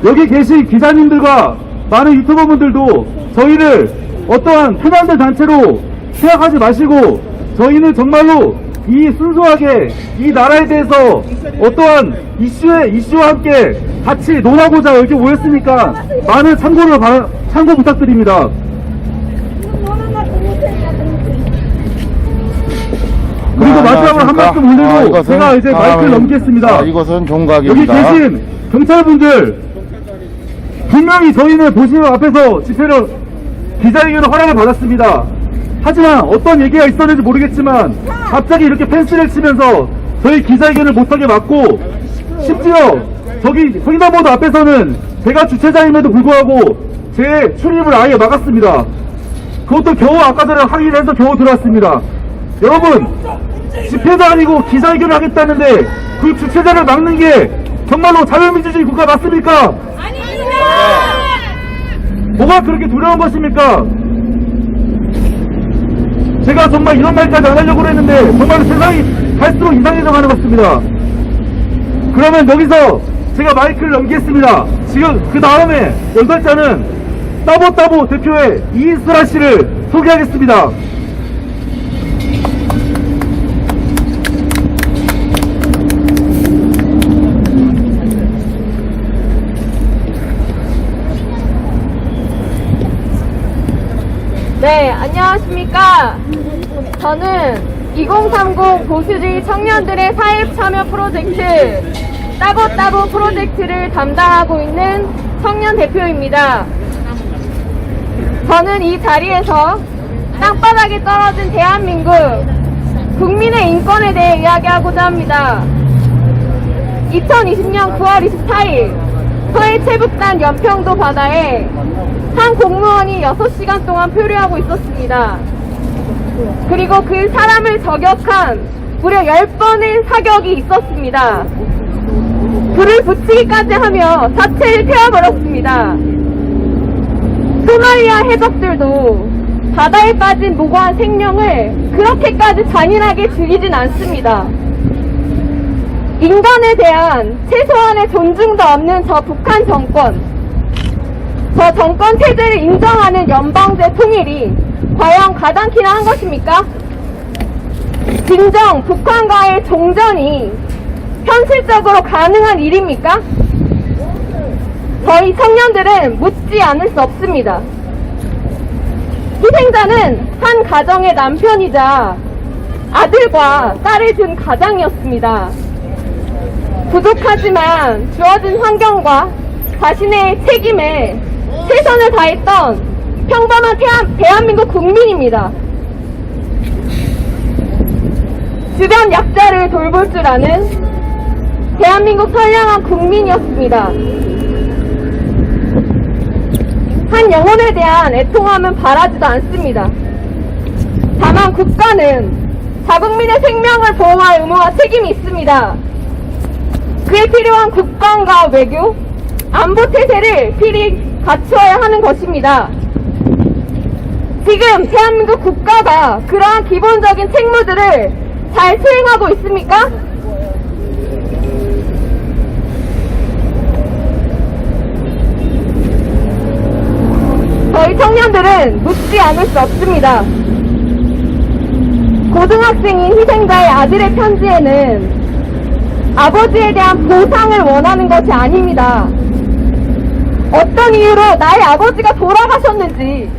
여기 계신 기자님들과 많은 유튜버분들도 저희를 어떠한 편한들 단체로 생각하지 마시고 저희는 정말로 이 순수하게 이 나라에 대해서 어떠한 이슈와 함께 같이 논하고자 여기 모였으니까 많은 참고 부탁드립니다. 그리고 마지막으로 한 말씀 올리고 제가 이제 마이크를 넘기겠습니다. 이것은 종각입니다. 여기 계신 경찰분들 분명히 저희는 도시청 앞에서 집회를 기자회견을 허락을 받았습니다. 하지만 어떤 얘기가 있었는지 모르겠지만 갑자기 이렇게 펜스를 치면서 저희 기자회견을 못하게 막고 심지어 저기 횡단보도 앞에서는 제가 주최자임에도 불구하고 제 출입을 아예 막았습니다. 그것도 겨우 아까 전에 확인해서 겨우 들어왔습니다. 여러분 집회도 아니고 기자회견을 하겠다는데 그 주최자를 막는 게 정말로 자유민주주의 국가 맞습니까? 아닙니다. 뭐가 그렇게 두려운 것입니까? 제가 정말 이런 말까지 안 하려고 했는데 정말 세상이 갈수록 이상해져 가는 것 같습니다. 그러면 여기서 제가 마이크를 넘기겠습니다. 지금 그 다음에 연설자는 따보따보 대표의 이인수라 씨를 소개하겠습니다. 네, 안녕하십니까. 저는 2030 보수주의 청년들의 사회 참여 프로젝트 따보따보 프로젝트를 담당하고 있는 청년 대표입니다. 저는 이 자리에서 땅바닥에 떨어진 대한민국 국민의 인권에 대해 이야기하고자 합니다. 2020년 9월 24일 서해 체북단 연평도 바다에 한 공무원이 6시간 동안 표류하고 있었습니다. 그리고 그 사람을 저격한 무려 10번의 사격이 있었습니다. 불을 붙이기까지 하며 사체를 태워버렸습니다. 소말리아 해적들도 바다에 빠진 무고한 생명을 그렇게까지 잔인하게 죽이진 않습니다. 인간에 대한 최소한의 존중도 없는 저 북한 정권, 저 정권 체제를 인정하는 연방제 통일이 과연 가당키나 한 것입니까? 진정 북한과의 종전이 현실적으로 가능한 일입니까? 저희 청년들은 묻지 않을 수 없습니다. 희생자는 한 가정의 남편이자 아들과 딸을 둔 가장이었습니다. 부족하지만 주어진 환경과 자신의 책임에 최선을 다했던 평범한 대한민국 국민입니다. 주변 약자를 돌볼 줄 아는 대한민국 선량한 국민이었습니다. 한 영혼에 대한 애통함은 바라지도 않습니다. 다만 국가는 자국민의 생명을 보호할 의무와 책임이 있습니다. 그에 필요한 국방과 외교, 안보 태세를 필히 갖추어야 하는 것입니다. 지금 대한민국 국가가 그러한 기본적인 책무들을 잘 수행하고 있습니까? 저희 청년들은 묻지 않을 수 없습니다. 고등학생인 희생자의 아들의 편지에는 아버지에 대한 보상을 원하는 것이 아닙니다. 어떤 이유로 나의 아버지가 돌아가셨는지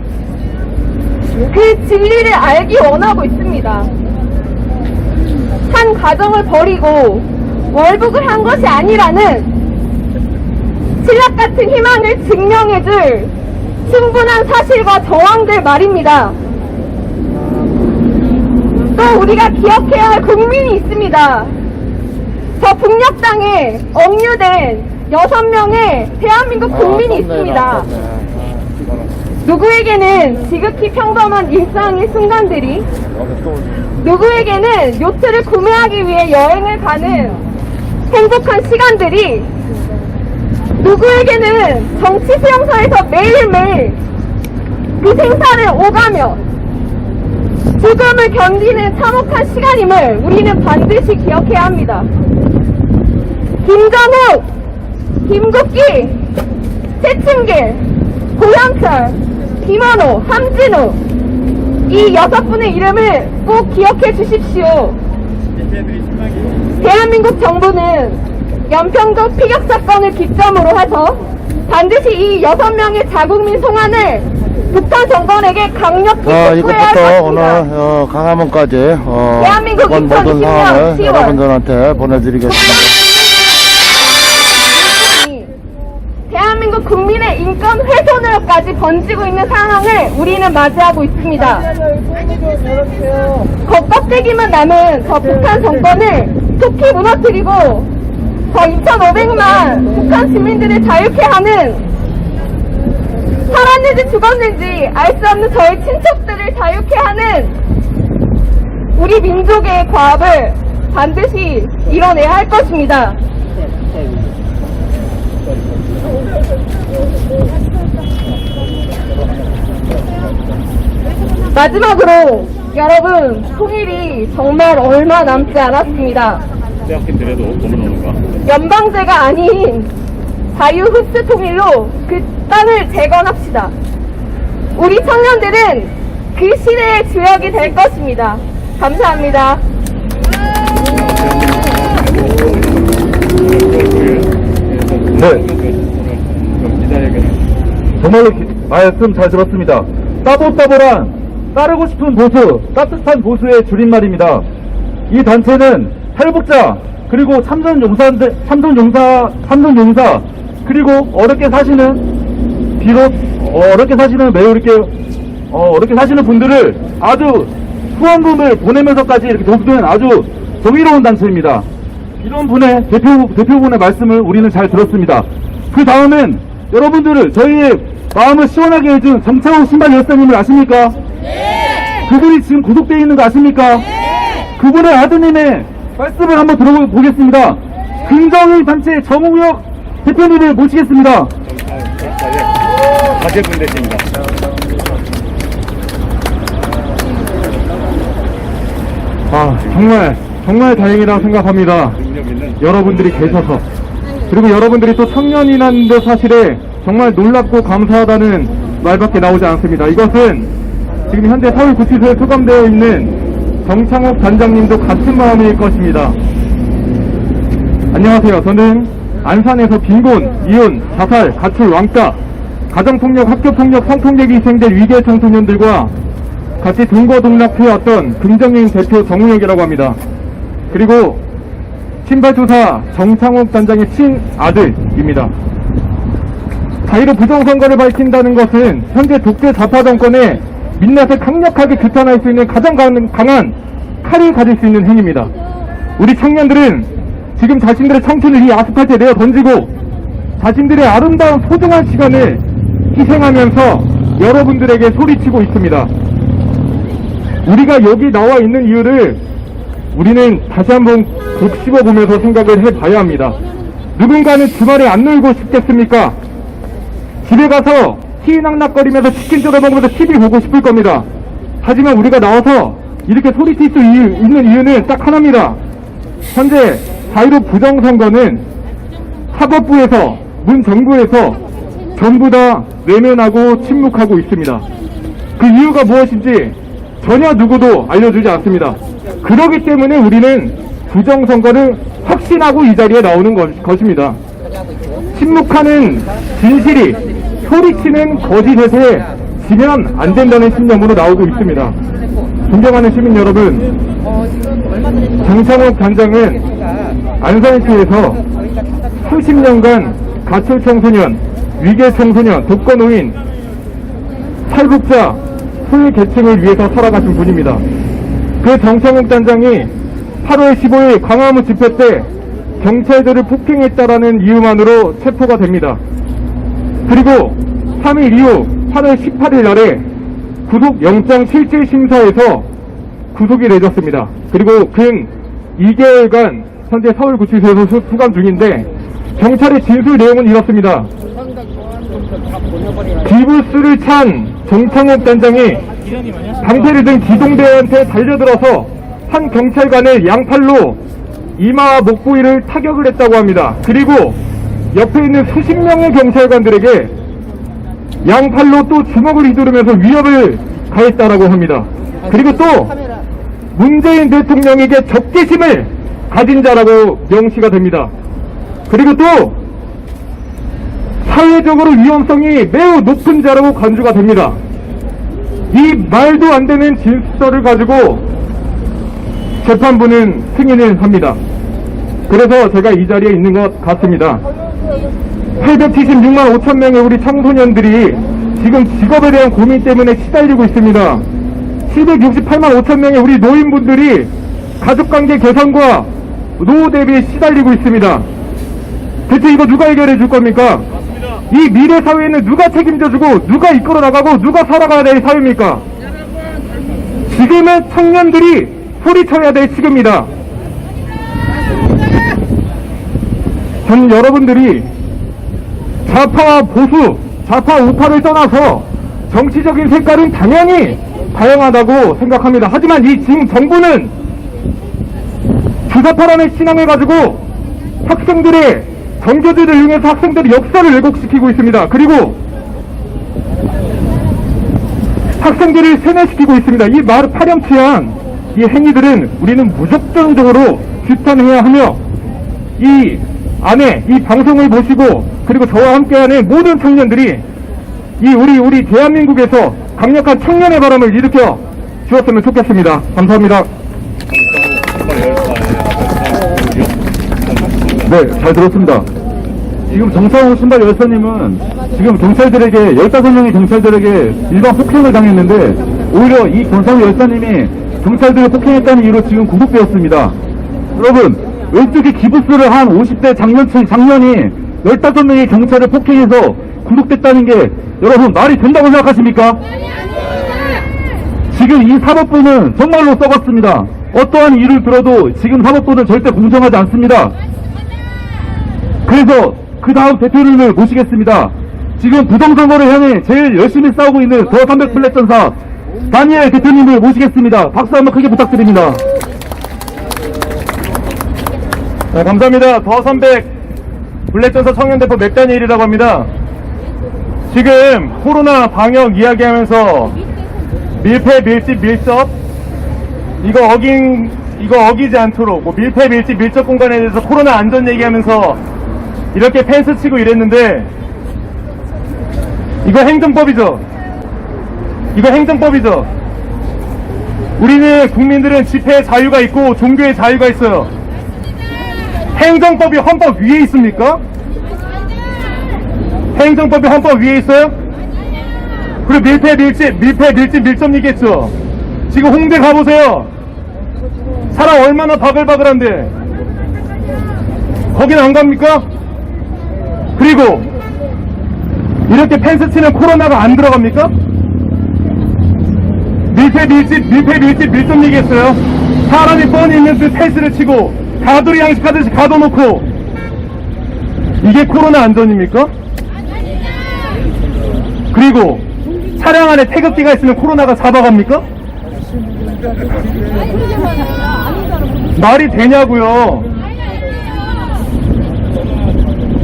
그 진리를 알기 원하고 있습니다. 한 가정을 버리고 월북을 한 것이 아니라는 신락 같은 희망을 증명해줄 충분한 사실과 정황들 말입니다. 또 우리가 기억해야 할 국민이 있습니다. 저 북녘 땅에 억류된 6명의 대한민국 국민이 있습니다. 누구에게는 지극히 평범한 일상의 순간들이, 누구에게는 요트를 구매하기 위해 여행을 가는 행복한 시간들이, 누구에게는 정치 수용소에서 매일매일 그 생사를 오가며 죽음을 견디는 참혹한 시간임을 우리는 반드시 기억해야 합니다. 김정욱, 김국기, 최충길, 고영철, 김원호, 함진우 이 6분의 이름을 꼭 기억해 주십시오. 대한민국 정부는 연평도 피격 사건을 기점으로 해서 반드시 이 6명의 자국민 송환을 북한 정권에게 강력히 촉구해야 할 이것부터 오늘 것입니다. 강화문까지 대한민국 이번 모든 2020년 상황을 10월 여러분들한테 보내드리겠습니다. 대한민국 국민의 인권 훼손으로까지 번지고 있는 상황을 우리는 맞이하고 있습니다. 겉껍데기만 남은 저 북한 정권을 속히 무너뜨리고 저 2,500만 북한 시민들을 자유케 하는 살았는지 죽었는지 알 수 없는 저희 친척들을 자유케 하는 우리 민족의 과업을 반드시 이뤄내야 할 것입니다. 마지막으로 여러분, 통일이 정말 얼마 남지 않았습니다. 대학생들에도 보면 오는가? 연방제가 아닌 자유 흡수 통일로 그 땅을 재건합시다. 우리 청년들은 그 시대의 주역이 될 것입니다. 감사합니다. 네. 정말로 말씀 잘 들었습니다. 따보따보란 따르고 싶은 보수, 따뜻한 보수의 줄임말입니다. 이 단체는 탈북자, 그리고 참전용사, 그리고 어렵게 사시는, 비록 어렵게 사시는 매우 이렇게 어렵게 사시는 분들을 아주 후원금을 보내면서까지 이렇게 돕는 아주 정의로운 단체입니다. 이런 분의 대표분의 말씀을 우리는 잘 들었습니다. 그 다음은 여러분들을 저희의 마음을 시원하게 해준 정창욱 신발 열사님을 아십니까? 네! 그분이 지금 구속되어 있는 거 아십니까? 네! 그분의 아드님의 말씀을 한번 들어보겠습니다. 긍정의 단체 정우혁 대표님을 모시겠습니다. 가재분 되십니다. 정말 다행이라고 생각합니다. 여러분들이 계셔서. 그리고 여러분들이 또 청년이라는 데 사실에 정말 놀랍고 감사하다는 말밖에 나오지 않습니다. 이것은 지금 현재 서울구치소에 수감되어 있는 정창욱 단장님도 같은 마음일 것입니다. 안녕하세요. 저는 안산에서 빈곤, 이혼, 자살, 가출, 왕따, 가정폭력, 학교폭력, 성폭력이 희생된 위기의 청소년들과 같이 동거동락해왔던 긍정인 대표 정우혁이라고 합니다. 그리고 신발조사 정창욱 단장의 친아들입니다. 자유로 부정선거를 밝힌다는 것은 현재 독재 좌파 정권의 민낯을 강력하게 규탄할 수 있는 가장 강한 칼을 가질 수 있는 행위입니다. 우리 청년들은 지금 자신들의 청춘을 이 아스팔트에 내어 던지고 자신들의 아름다운 소중한 시간을 희생하면서 여러분들에게 소리치고 있습니다. 우리가 여기 나와 있는 이유를 우리는 다시 한번 곱씹어보면서 생각을 해봐야 합니다. 누군가는 주말에 안 놀고 싶겠습니까? 집에 가서 희낙낙거리면서 치킨 뜯어먹으면서 TV 보고 싶을 겁니다. 하지만 우리가 나와서 이렇게 소리칠 수 있는 이유는 딱 하나입니다. 현재 자유로 부정선거는 사법부에서, 문정부에서 전부 다 외면하고 침묵하고 있습니다. 그 이유가 무엇인지 전혀 누구도 알려주지 않습니다. 그렇기 때문에 우리는 부정선거를 확신하고 이 자리에 나오는 것입니다. 침묵하는 진실이 소리치는 거짓에 지면 안 된다는 신념으로 나오고 있습니다. 존경하는 시민 여러분, 정창욱 단장은 안산시에서 30년간 가출 청소년, 위계 청소년, 독거노인, 탈북자, 소외 계층을 위해서 살아가신 분입니다. 그 정창욱 단장이 8월 15일 광화문 집회 때 경찰들을 폭행했다라는 이유만으로 체포가 됩니다. 그리고 3일 이후 8월 18일 날에 구속영장 실질심사에서 구속이 내졌습니다. 그리고 근 2개월간 현재 서울구치소에서 수감 중인데 경찰의 진술 내용은 이렇습니다. 기부스를 찬 정창욱 단장이 방패를 든 기동대원한테 달려들어서 한 경찰관을 양팔로 이마와 목 부위를 타격을 했다고 합니다. 그리고 옆에 있는 수십 명의 경찰관들에게 양팔로 또 주먹을 휘두르면서 위협을 가했다라고 합니다. 그리고 또 문재인 대통령에게 적개심을 가진 자라고 명시가 됩니다. 그리고 또 사회적으로 위험성이 매우 높은 자라고 간주가 됩니다. 이 말도 안 되는 진술서를 가지고 재판부는 승인을 합니다. 그래서 제가 이 자리에 있는 것 같습니다. 876만 5천 명의 우리 청소년들이 지금 직업에 대한 고민 때문에 시달리고 있습니다. 768만 5천 명의 우리 노인분들이 가족관계 개선과 노후 대비에 시달리고 있습니다. 대체 이거 누가 해결해 줄 겁니까? 이 미래 사회는 누가 책임져주고 누가 이끌어 나가고 누가 살아가야 될 사회입니까? 지금은 청년들이 소리쳐야 될 시기입니다. 전 여러분들이 좌파와 보수, 좌파 우파를 떠나서 정치적인 색깔은 당연히 다양하다고 생각합니다. 하지만 이 지금 정부는 주사파라는 신앙을 가지고 학생들의 정교들을 이용해서 학생들의 역사를 왜곡시키고 있습니다. 그리고 학생들을 세뇌시키고 있습니다. 이 파렴치한 이 행위들은 우리는 무조건적으로 규탄해야 하며 이 안에 이 방송을 보시고 그리고 저와 함께하는 모든 청년들이 이 우리 대한민국에서 강력한 청년의 바람을 일으켜 주었으면 좋겠습니다. 감사합니다. 네, 잘 들었습니다. 지금 정창호 신발 열사님은 지금 경찰들에게 15명의 경찰들에게 일반 폭행을 당했는데 오히려 이 권상우 열사님이 경찰들을 폭행했다는 이유로 지금 구속되었습니다. 여러분, 왼쪽에 기부스를 한 50대 장년이 15명의 경찰을 폭행해서 구속됐다는 게 여러분 말이 된다고 생각하십니까? 지금 이 사법부는 정말로 썩었습니다. 어떠한 이유를 들어도 지금 사법부는 절대 공정하지 않습니다. 그래서 그 다음 대표님을 모시겠습니다. 지금 부정선거를 향해 제일 열심히 싸우고 있는 더 300 플랫 전사 다니엘 대표님을 모시겠습니다. 박수 한번 크게 부탁드립니다. 네, 감사합니다. 더 300 블랙전사 청년대표 맥다니엘이라고 합니다. 지금 코로나 방역 이야기하면서 밀폐, 밀집, 밀접 이거 어기지 않도록 뭐 밀폐, 밀집, 밀접 공간에 대해서 코로나 안전 얘기하면서 이렇게 펜스 치고 이랬는데 이거 행정법이죠. 이거 행정법이죠. 우리는 국민들은 집회의 자유가 있고 종교의 자유가 있어요. 행정법이 헌법 위에 있습니까? 행정법이 헌법 위에 있어요? 그리고 밀폐, 밀집, 밀접이겠죠. 지금 홍대 가보세요. 사람 얼마나 바글바글한데 거긴 안 갑니까? 그리고 이렇게 펜스 치는 코로나가 안 들어갑니까? 밀폐, 밀집, 밀접이겠어요. 사람이 뻔히 있는 그 펜스를 치고 가두리 양식하듯이 가둬놓고 이게 코로나 안전입니까? 그리고 차량 안에 태극기가 있으면 코로나가 잡아갑니까? 말이 되냐고요.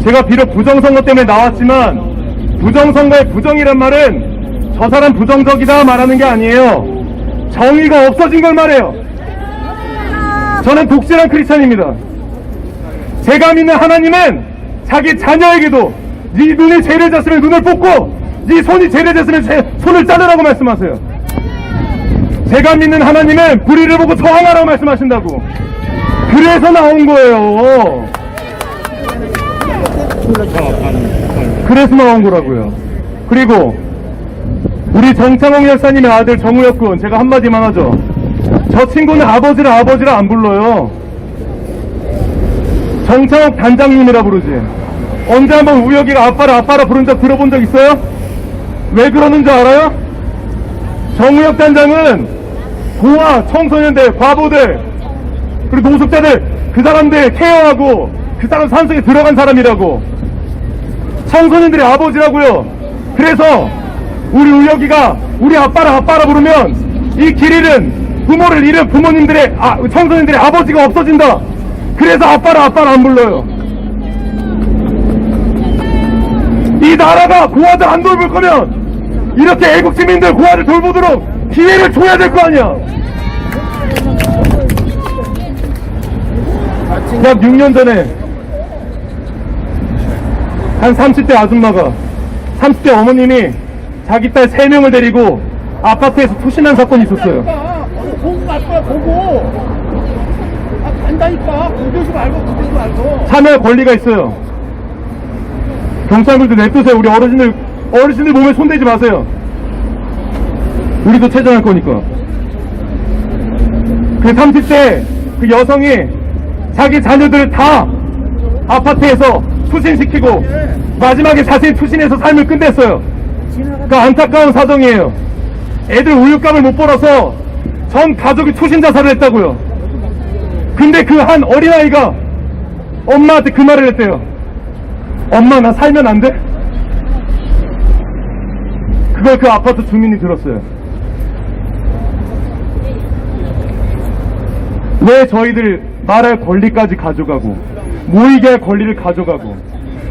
제가 비록 부정선거 때문에 나왔지만 부정선거의 부정이란 말은 저 사람 부정적이다 말하는 게 아니에요. 정의가 없어진 걸 말해요. 저는 독실한 크리스찬입니다. 제가 믿는 하나님은 자기 자녀에게도 네 눈에 죄를 졌으면 눈을 뽑고 네 손이 죄를 졌으면 손을 자르라고 말씀하세요. 제가 믿는 하나님은 불의를 보고 저항하라고 말씀하신다고. 그래서 나온 거예요. 그래서 나온 거라고요. 그리고 우리 정창홍 열사님의 아들 정우혁 군, 제가 한마디만 하죠. 저 친구는 아버지를 안 불러요. 정창욱 단장님이라 부르지. 언제 한번 우혁이가 아빠라 부른 적 들어본 적 있어요? 왜 그러는 줄 알아요? 정우혁 단장은 고아 청소년들, 과부들, 그리고 노숙자들, 그 사람들 케어하고 그 사람 산속에 들어간 사람이라고. 청소년들의 아버지라고요. 그래서 우리 우혁이가 우리 아빠라 부르면 이 길 잃은 부모를 잃은 부모님들의 청소년들의 아버지가 없어진다. 그래서 아빠라 안 불러요. 이 나라가 고아들 안 돌볼 거면 이렇게 애국 시민들 고아를 돌보도록 기회를 줘야 될 거 아니야. 약 6년 전에 한 30대 아줌마가 30대 어머님이 자기 딸 3명을 데리고 아파트에서 투신한 사건이 있었어요. 보고 갈 거야, 보고. 간다니까. 군대지 말고, 군대지 말고. 참여할 권리가 있어요. 경찰분들 냅두세요. 우리 어르신들 몸에 손대지 마세요. 우리도 체전할 거니까. 그 30대 그 여성이 자기 자녀들을 다 아파트에서 투신시키고 마지막에 자신이 투신해서 삶을 끝냈어요. 그 안타까운 사정이에요. 애들 우유값을 못 벌어서 전 가족이 투신 자살을 했다고요. 근데 그 한 어린아이가 엄마한테 그 말을 했대요. 엄마, 나 살면 안 돼? 그걸 그 아파트 주민이 들었어요. 왜 저희들 말할 권리까지 가져가고 모이게 할 권리를 가져가고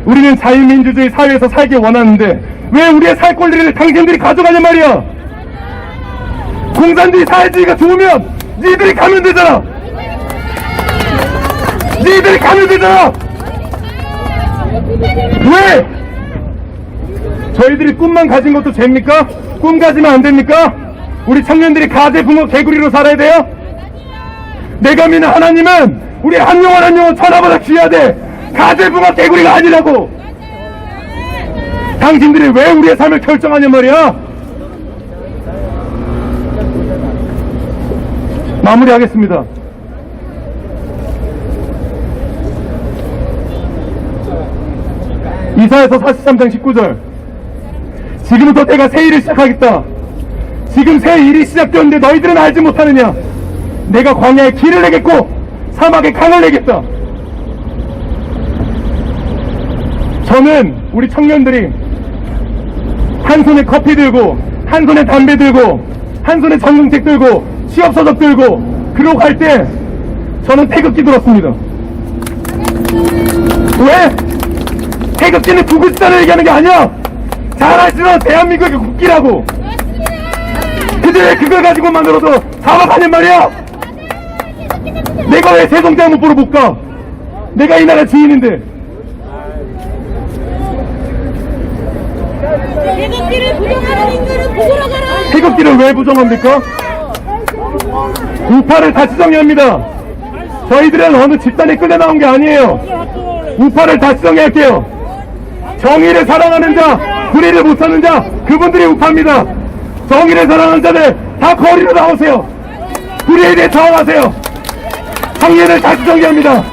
우리는 자유민주주의 사회에서 살길 원하는데 왜 우리의 살 권리를 당신들이 가져가냔 말이야. 공산주의 사회주의가 좋으면 니들이 가면 되잖아. 니들이 가면 되잖아. 왜? 저희들이 꿈만 가진 것도 죄입니까? 꿈 가지면 안 됩니까? 우리 청년들이 가재 붕어 개구리로 살아야 돼요? 내가 믿는 하나님은 우리 한 영혼 한 영혼 천하보다 귀하대. 가재 붕어 개구리가 아니라고. 당신들이 왜 우리의 삶을 결정하냔 말이야. 마무리하겠습니다. 이사야서 43장 19절. 지금부터 내가 새 일을 시작하겠다. 지금 새 일이 시작되었는데 너희들은 알지 못하느냐. 내가 광야에 길을 내겠고 사막에 강을 내겠다. 저는 우리 청년들이 한 손에 커피 들고 한 손에 담배 들고 한 손에 전공책 들고 취업서적 들고 그러고 갈 때 저는 태극기 들었습니다. 왜? 태극기는 구구지단을 얘기하는 게 아니야. 잘 알지만 대한민국의 국기라고. 근데 왜 그걸 가지고 만들어서 사업하냔 말이야. 내가 왜 세종대왕 못 보러 못 가? 내가 이 나라 주인인데. 태극기를 부정하는 인간은 보고로 가라. 태극기를 왜 부정합니까? 우파를 다시 정의합니다. 저희들은 어느 집단에 끌려 나온 게 아니에요. 우파를 다시 정의할게요. 정의를 사랑하는 자, 불의를 못 찾는 자, 그분들이 우파입니다. 정의를 사랑하는 자들 다 거리로 나오세요. 불의에 대해 저항하세요. 청년을 다시 정의합니다.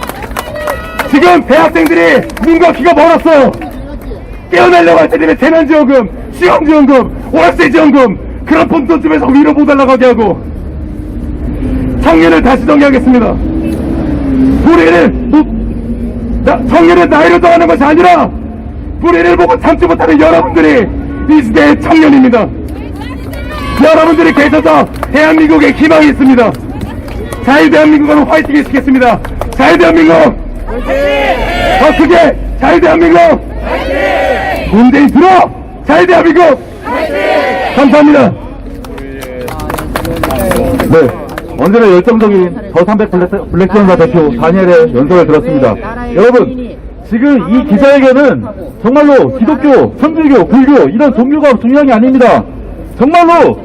지금 대학생들이 눈과 귀가 멀었어요. 깨어나려고 할 때 되면 재난지원금, 시험지원금, 월세지원금 그런 돈돈집에서 위로 못 올라가게 하고 청년을 다시 정의하겠습니다. 청년은 나이로 정하는 것이 아니라 불의를 보고 참지 못하는 여러분들이 이 시대의 청년입니다. 여러분들이 계셔서 대한민국에 희망이 있습니다. 자유대한민국으로 화이팅 해주시겠습니다. 자유대한민국 더 크게 자유대한민국 문재인 들어 자유대한민국 감사합니다. 네, 언제나 열정적인 더300 블랙전사 대표 다니엘의 연설을 들었습니다. 여러분, 지금 이 기자회견은 정말로 기독교, 천주교, 불교 이런 종교가 중요한 게 아닙니다. 정말로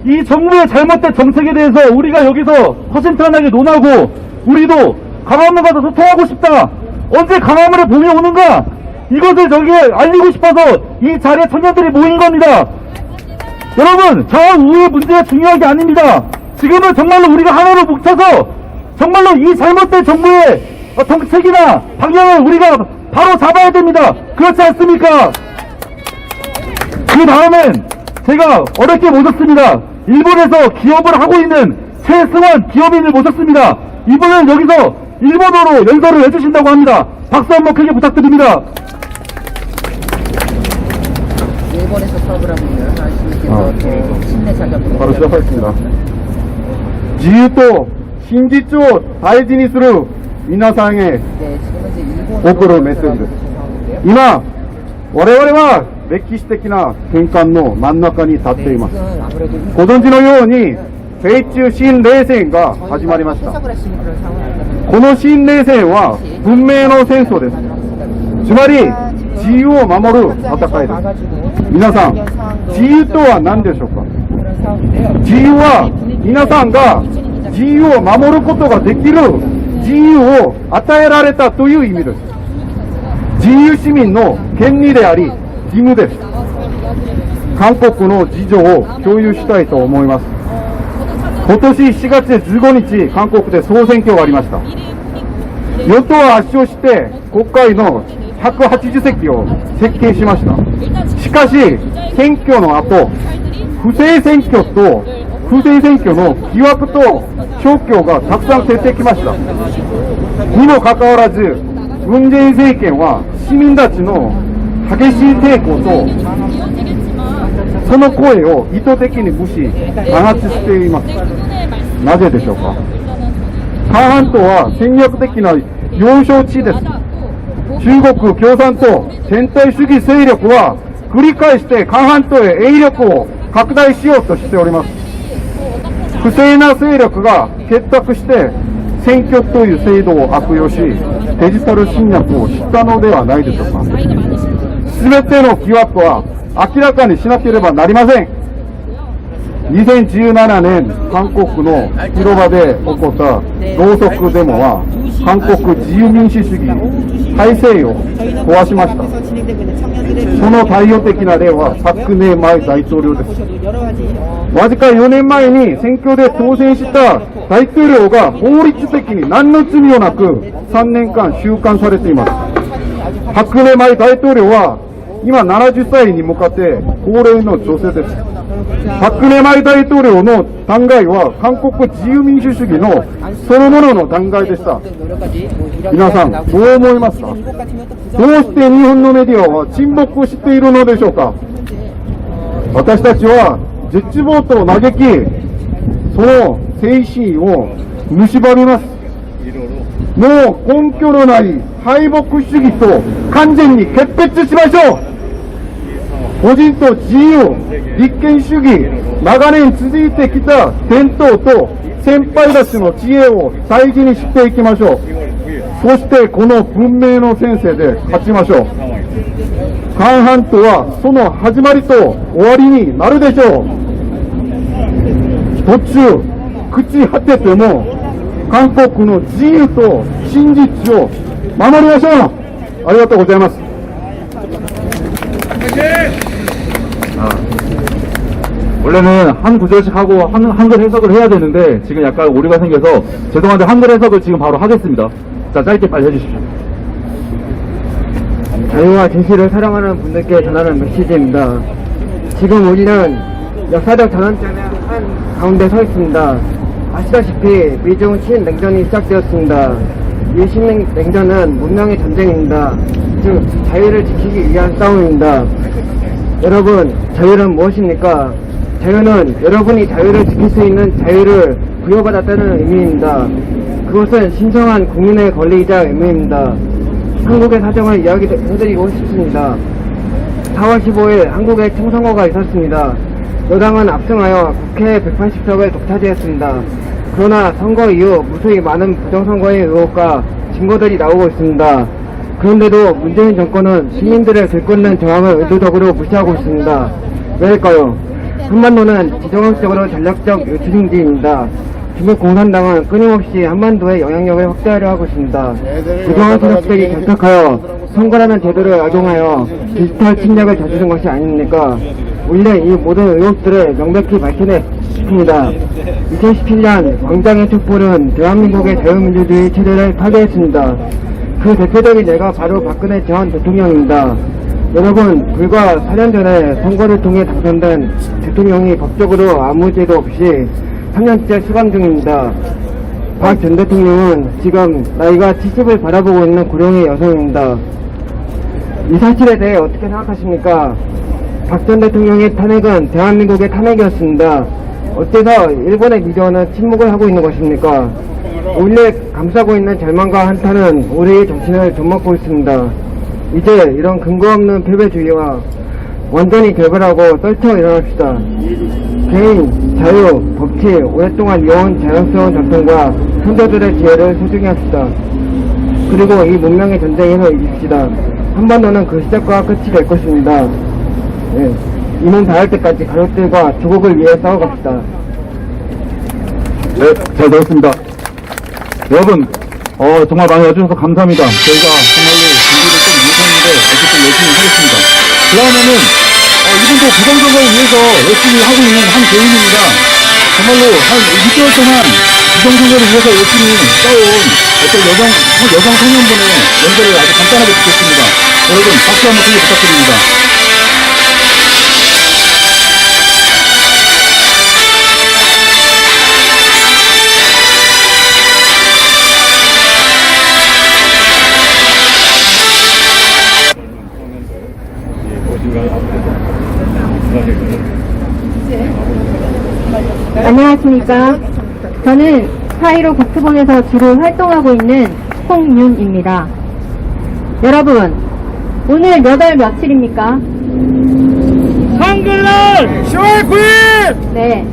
이 정부의 잘못된 정책에 대해서 우리가 여기서 허심탄회하게 논하고 우리도 강화문 가서 소통하고 싶다. 언제 강화문에 봄이 오는가? 이것을 저기에 알리고 싶어서 이 자리에 청년들이 모인 겁니다. 여러분, 좌우의 문제가 중요한 게 아닙니다. 지금은 정말로 우리가 하나로 뭉쳐서 정말로 이 잘못된 정부의 정책이나 방향을 우리가 바로 잡아야 됩니다. 그렇지 않습니까? 그 다음엔 제가 어렵게 모셨습니다. 일본에서 기업을 하고 있는 최승원 기업인을 모셨습니다. 이분은 여기서 일본어로 연설을 해주신다고 합니다. 박수 한번 크게 부탁드립니다. 일본에서 수업을 하고 있는 아시님께서 또 신내 자격으로 바로 시작하겠습니다. 지유토 신지초 다이지니스루 미나상의 네, 지금은 이제 일본어로 오프로 연설하고 메시지. 계신 상황인데요. 今我々は歴史的な転換の真ん中に立っています。 지금 아무래도 ご存知のように、米中新冷戦が始まりました。 해석을 하시는 그런 상황이거든요. この新冷戦は文明の戦争です。つまり、自由を守る戦いです。皆さん、自由とは何でしょうか。 그런 상황인데요. 自由は皆さんが自由を守ることができる自由を与えられたという意味です。自由市民の権利であり義務です。韓国の事情を共有したいと思います。今年7月15日、韓国で総選挙がありました。与党は圧勝して国会の180席を設計しました。しかし、選挙の後、不正選挙の疑惑と消去がたくさん出てきました。にもかかわらず、文在寅政権は市民たちの激しい抵抗と、その声を意図的に無視、弾圧しています。なぜでしょうか。韓半島は戦略的な要衝地です。中国共産党全体主義勢力は繰り返して韓半島へ影力を拡大しようとしております。不正な勢力が結託して選挙という制度を悪用し、デジタル侵略をしたのではないでしょうか。すべての疑惑は明らかにしなければなりません。2017年、韓国の広場で起こったろうそくデモは、韓国自由民主主義体制を壊しました。その代表的な例は、パク・クネマイ大統領です。わずか4年前に選挙で当選した大統領が法律的に何の罪もなく3年間収監されています。パク・クネマイ大統領は今70歳に向かって高齢の女性です。パク・クネマイ大統領の弾劾は韓国自由民主主義のそのものの弾劾でした。皆さん、どう思いますか。どうして日本のメディアは沈黙しているのでしょうか。私たちは絶望と嘆き、その精神を蝕みます。もう根拠のない敗北主義と完全に決別しましょう。個人と自由、立憲主義、長年続いてきた伝統と先輩たちの知恵を大事にしていきましょう。そしてこの文明の先生で勝ちましょう。韓半島はその始まりと終わりになるでしょう。途中、朽ち果てても韓国の自由と真実を守りましょう。ありがとうございます。 원래는 한 구절씩 하고 한글 해석을 해야 되는데 지금 약간 오류가 생겨서 죄송한데 한글 해석을 지금 바로 하겠습니다. 자, 짧게 빨리 해주십시오. 자유와 진실을 사랑하는 분들께 전하는 메시지입니다. 지금 우리는 역사적 전환점의 한 가운데 서 있습니다. 아시다시피 미중 신냉전이 시작되었습니다. 이 신냉전은 문명의 전쟁입니다. 즉 자유를 지키기 위한 싸움입니다. 여러분, 자유는 무엇입니까? 자유는 여러분이 자유를 지킬 수 있는 자유를 부여받았다는 의미입니다. 그것은 신성한 국민의 권리이자 의미입니다. 한국의 사정을 이야기해드리고 싶습니다. 4월 15일 한국에 총선거가 있었습니다. 여당은 압승하여 국회 180석을 독차지했습니다. 그러나 선거 이후 무수히 많은 부정선거의 의혹과 증거들이 나오고 있습니다. 그런데도 문재인 정권은 시민들의 들끓는 저항을 의도적으로 무시하고 있습니다. 왜일까요? 한반도는 지정학적으로 전략적 유치중지입니다. 중국 공산당은 끊임없이 한반도의 영향력을 확대하려 하고 있습니다. 부정한 세력들이 결탁하여 선거라는 제도를 악용하여 디지털 침략을 저지른 것이 아닙니까? 우리는 이 모든 의혹들을 명백히 밝혀내 싶습니다. 2017년 광장의 촛불은 대한민국의 자유민주주의 체제를 파괴했습니다. 그 대표적인 예가 바로 박근혜 전 대통령입니다. 여러분, 불과 4년 전에 선거를 통해 당선된 대통령이 법적으로 아무 죄도 없이 3년째 수감 중입니다. 박 전 대통령은 지금 나이가 70을 바라보고 있는 고령의 여성입니다. 이 사실에 대해 어떻게 생각하십니까? 박 전 대통령의 탄핵은 대한민국의 탄핵이었습니다. 어째서 일본의 미디어는 침묵을 하고 있는 것입니까? 오히려 감싸고 있는 절망과 한탄은 우리의 정신을 좀먹고 있습니다. 이제 이런 근거 없는 패배주의와 완전히 결별하고 떨쳐 일어납시다. 개인, 자유, 법치, 오랫동안 이어온 자연스러운 전통과 선조들의 지혜를 소중히 합시다. 그리고 이 문명의 전쟁에서 이깁시다. 한 번 더는 그 시작과 끝이 될 것입니다. 예, 이몸 다할 때까지 가족들과 조국을 위해 싸워갑시다. 네, 잘 들었습니다. 여러분, 정말 많이 와주셔서 감사합니다. 저희가 정말로 준비를 좀 못했는데 어쨌든 열심히 하겠습니다. 그 다음에는 이분도 부정선거를 위해서 열심히 하고 있는 한 개인입니다. 정말로 한 6개월 동안 부정선거를 위해서 열심히 싸운 어떤 여성 청년분의 연설을 아주 간단하게 듣겠습니다. 여러분, 박수 한번 크게 부탁드립니다. 안녕하십니까. 저는 4.15 국토본에서 주로 활동하고 있는 홍윤입니다. 여러분, 오늘 몇 월 며칠입니까? 한글날 10월 9일! 네.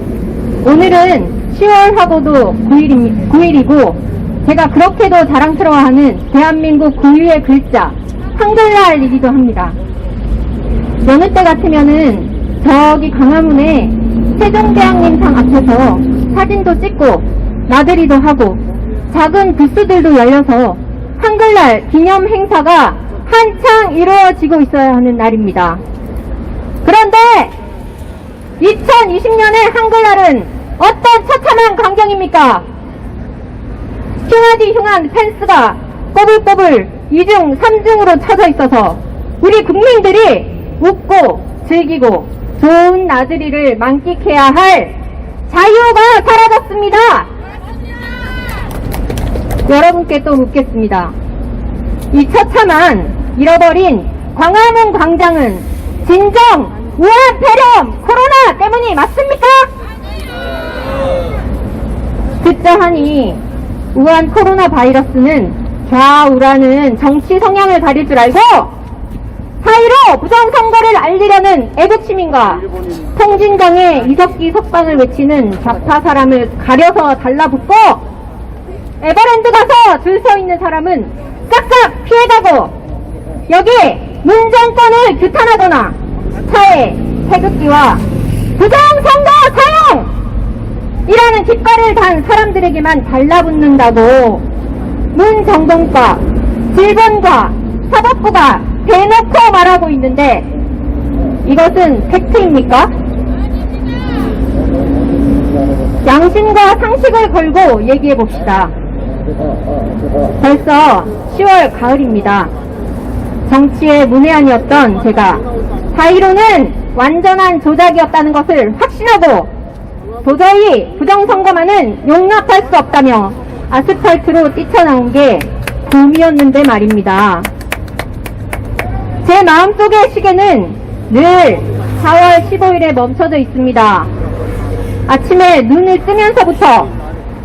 오늘은 10월하고도 9일이고, 제가 그렇게도 자랑스러워하는 대한민국 고유의 글자, 한글날이기도 합니다. 여느 때 같으면은 저기 광화문에 세종대왕님상 앞에서 사진도 찍고 나들이도 하고 작은 부스들도 열려서 한글날 기념 행사가 한창 이루어지고 있어야 하는 날입니다. 그런데 2020년의 한글날은 어떤 처참한 광경입니까? 흉하디 흉한 펜스가 꼬불꼬불 2중 3중으로 쳐져 있어서 우리 국민들이 웃고 즐기고 좋은 나들이를 만끽해야 할 자유가 사라졌습니다. 여러분께 또 묻겠습니다. 이 처참한 잃어버린 광화문 광장은 진정 우한 폐렴 코로나 때문이 맞습니까? 듣자 하니 우한 코로나 바이러스는 좌우라는 정치 성향을 가릴 줄 알고 4.15 부정선거를 알리려는 애국시민과 통진당의 이석기 석방을 외치는 좌파 사람을 가려서 달라붙고 에버랜드 가서 줄 서 있는 사람은 싹싹 피해가고 여기 문정권을 규탄하거나 차에 태극기와 부정선거 사용! 이라는 깃발을 단 사람들에게만 달라붙는다고 문정동과 질본과 사법부가 대놓고 말하고 있는데 이것은 팩트입니까? 양심과 상식을 걸고 얘기해봅시다. 벌써 10월 가을입니다. 정치의 문외한이었던 제가 4.15는 완전한 조작이었다는 것을 확신하고 도저히 부정선거만은 용납할 수 없다며 아스팔트로 뛰쳐나온 게 봄이었는데 말입니다. 제 마음속의 시계는 늘 4월 15일에 멈춰져 있습니다. 아침에 눈을 뜨면서부터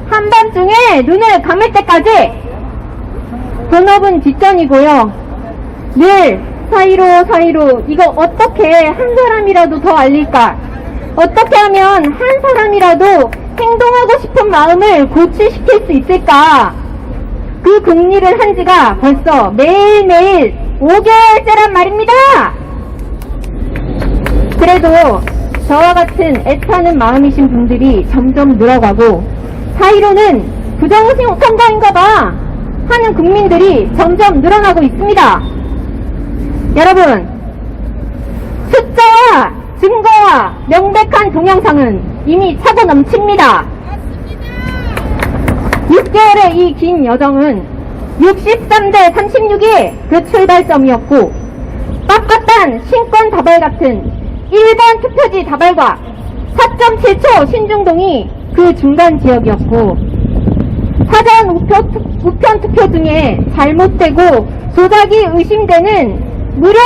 한밤중에 눈을 감을 때까지 본업은 뒷전이고요. 늘 4.15 이거 어떻게 한 사람이라도 더 알릴까? 어떻게 하면 한 사람이라도 행동하고 싶은 마음을 고취시킬 수 있을까? 그 궁리를 한 지가 벌써 매일매일 5개월째란 말입니다. 그래도 저와 같은 애타는 마음이신 분들이 점점 늘어가고 4.15는 부정선거인가봐 하는 국민들이 점점 늘어나고 있습니다. 여러분, 숫자와 증거와 명백한 동영상은 이미 차고 넘칩니다. 6개월의 이 긴 여정은 63대 36이 그 출발점이었고 빡빡한 신권 다발 같은 1번 투표지 다발과 4.7초 신중동이 그 중간 지역이었고 사전 우편 투표 중에 잘못되고 조작이 의심되는 무려